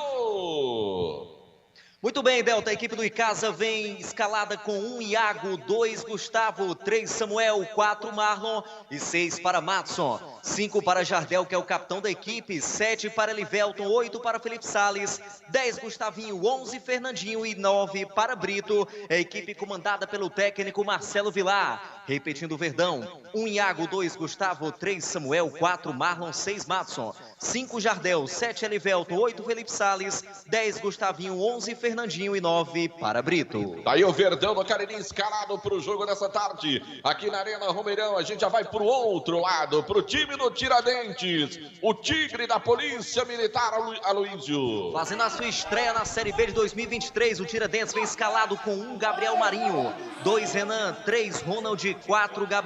Muito bem, Delta, a equipe do Icasa vem escalada com 1 Iago, 2 Gustavo, 3 Samuel, 4 Marlon e 6 para Matson. 5 para Jardel, que é o capitão da equipe, 7 para Livelton, 8 para Felipe Salles, 10 Gustavinho, 11 Fernandinho e 9 para Brito. É a equipe comandada pelo técnico Marcelo Vilar. Repetindo o Verdão, 1 Iago, 2 Gustavo, 3 Samuel, 4 Marlon, 6 Matson, 5 Jardel, 7 Livelton, 8 Felipe Salles, 10 Gustavinho, 11 Fernandinho e 9 para Brito. Daí o Verdão do Cariri escalado para o jogo dessa tarde. Aqui na Arena Romeirão, a gente já vai para o outro lado, para o time do Tiradentes. O Tigre da Polícia Militar, Aloísio. Fazendo a sua estreia na Série B de 2023, o Tiradentes vem escalado com 1 Gabriel Marinho, 2 Renan, 3 Ronald, 4 Gabriel.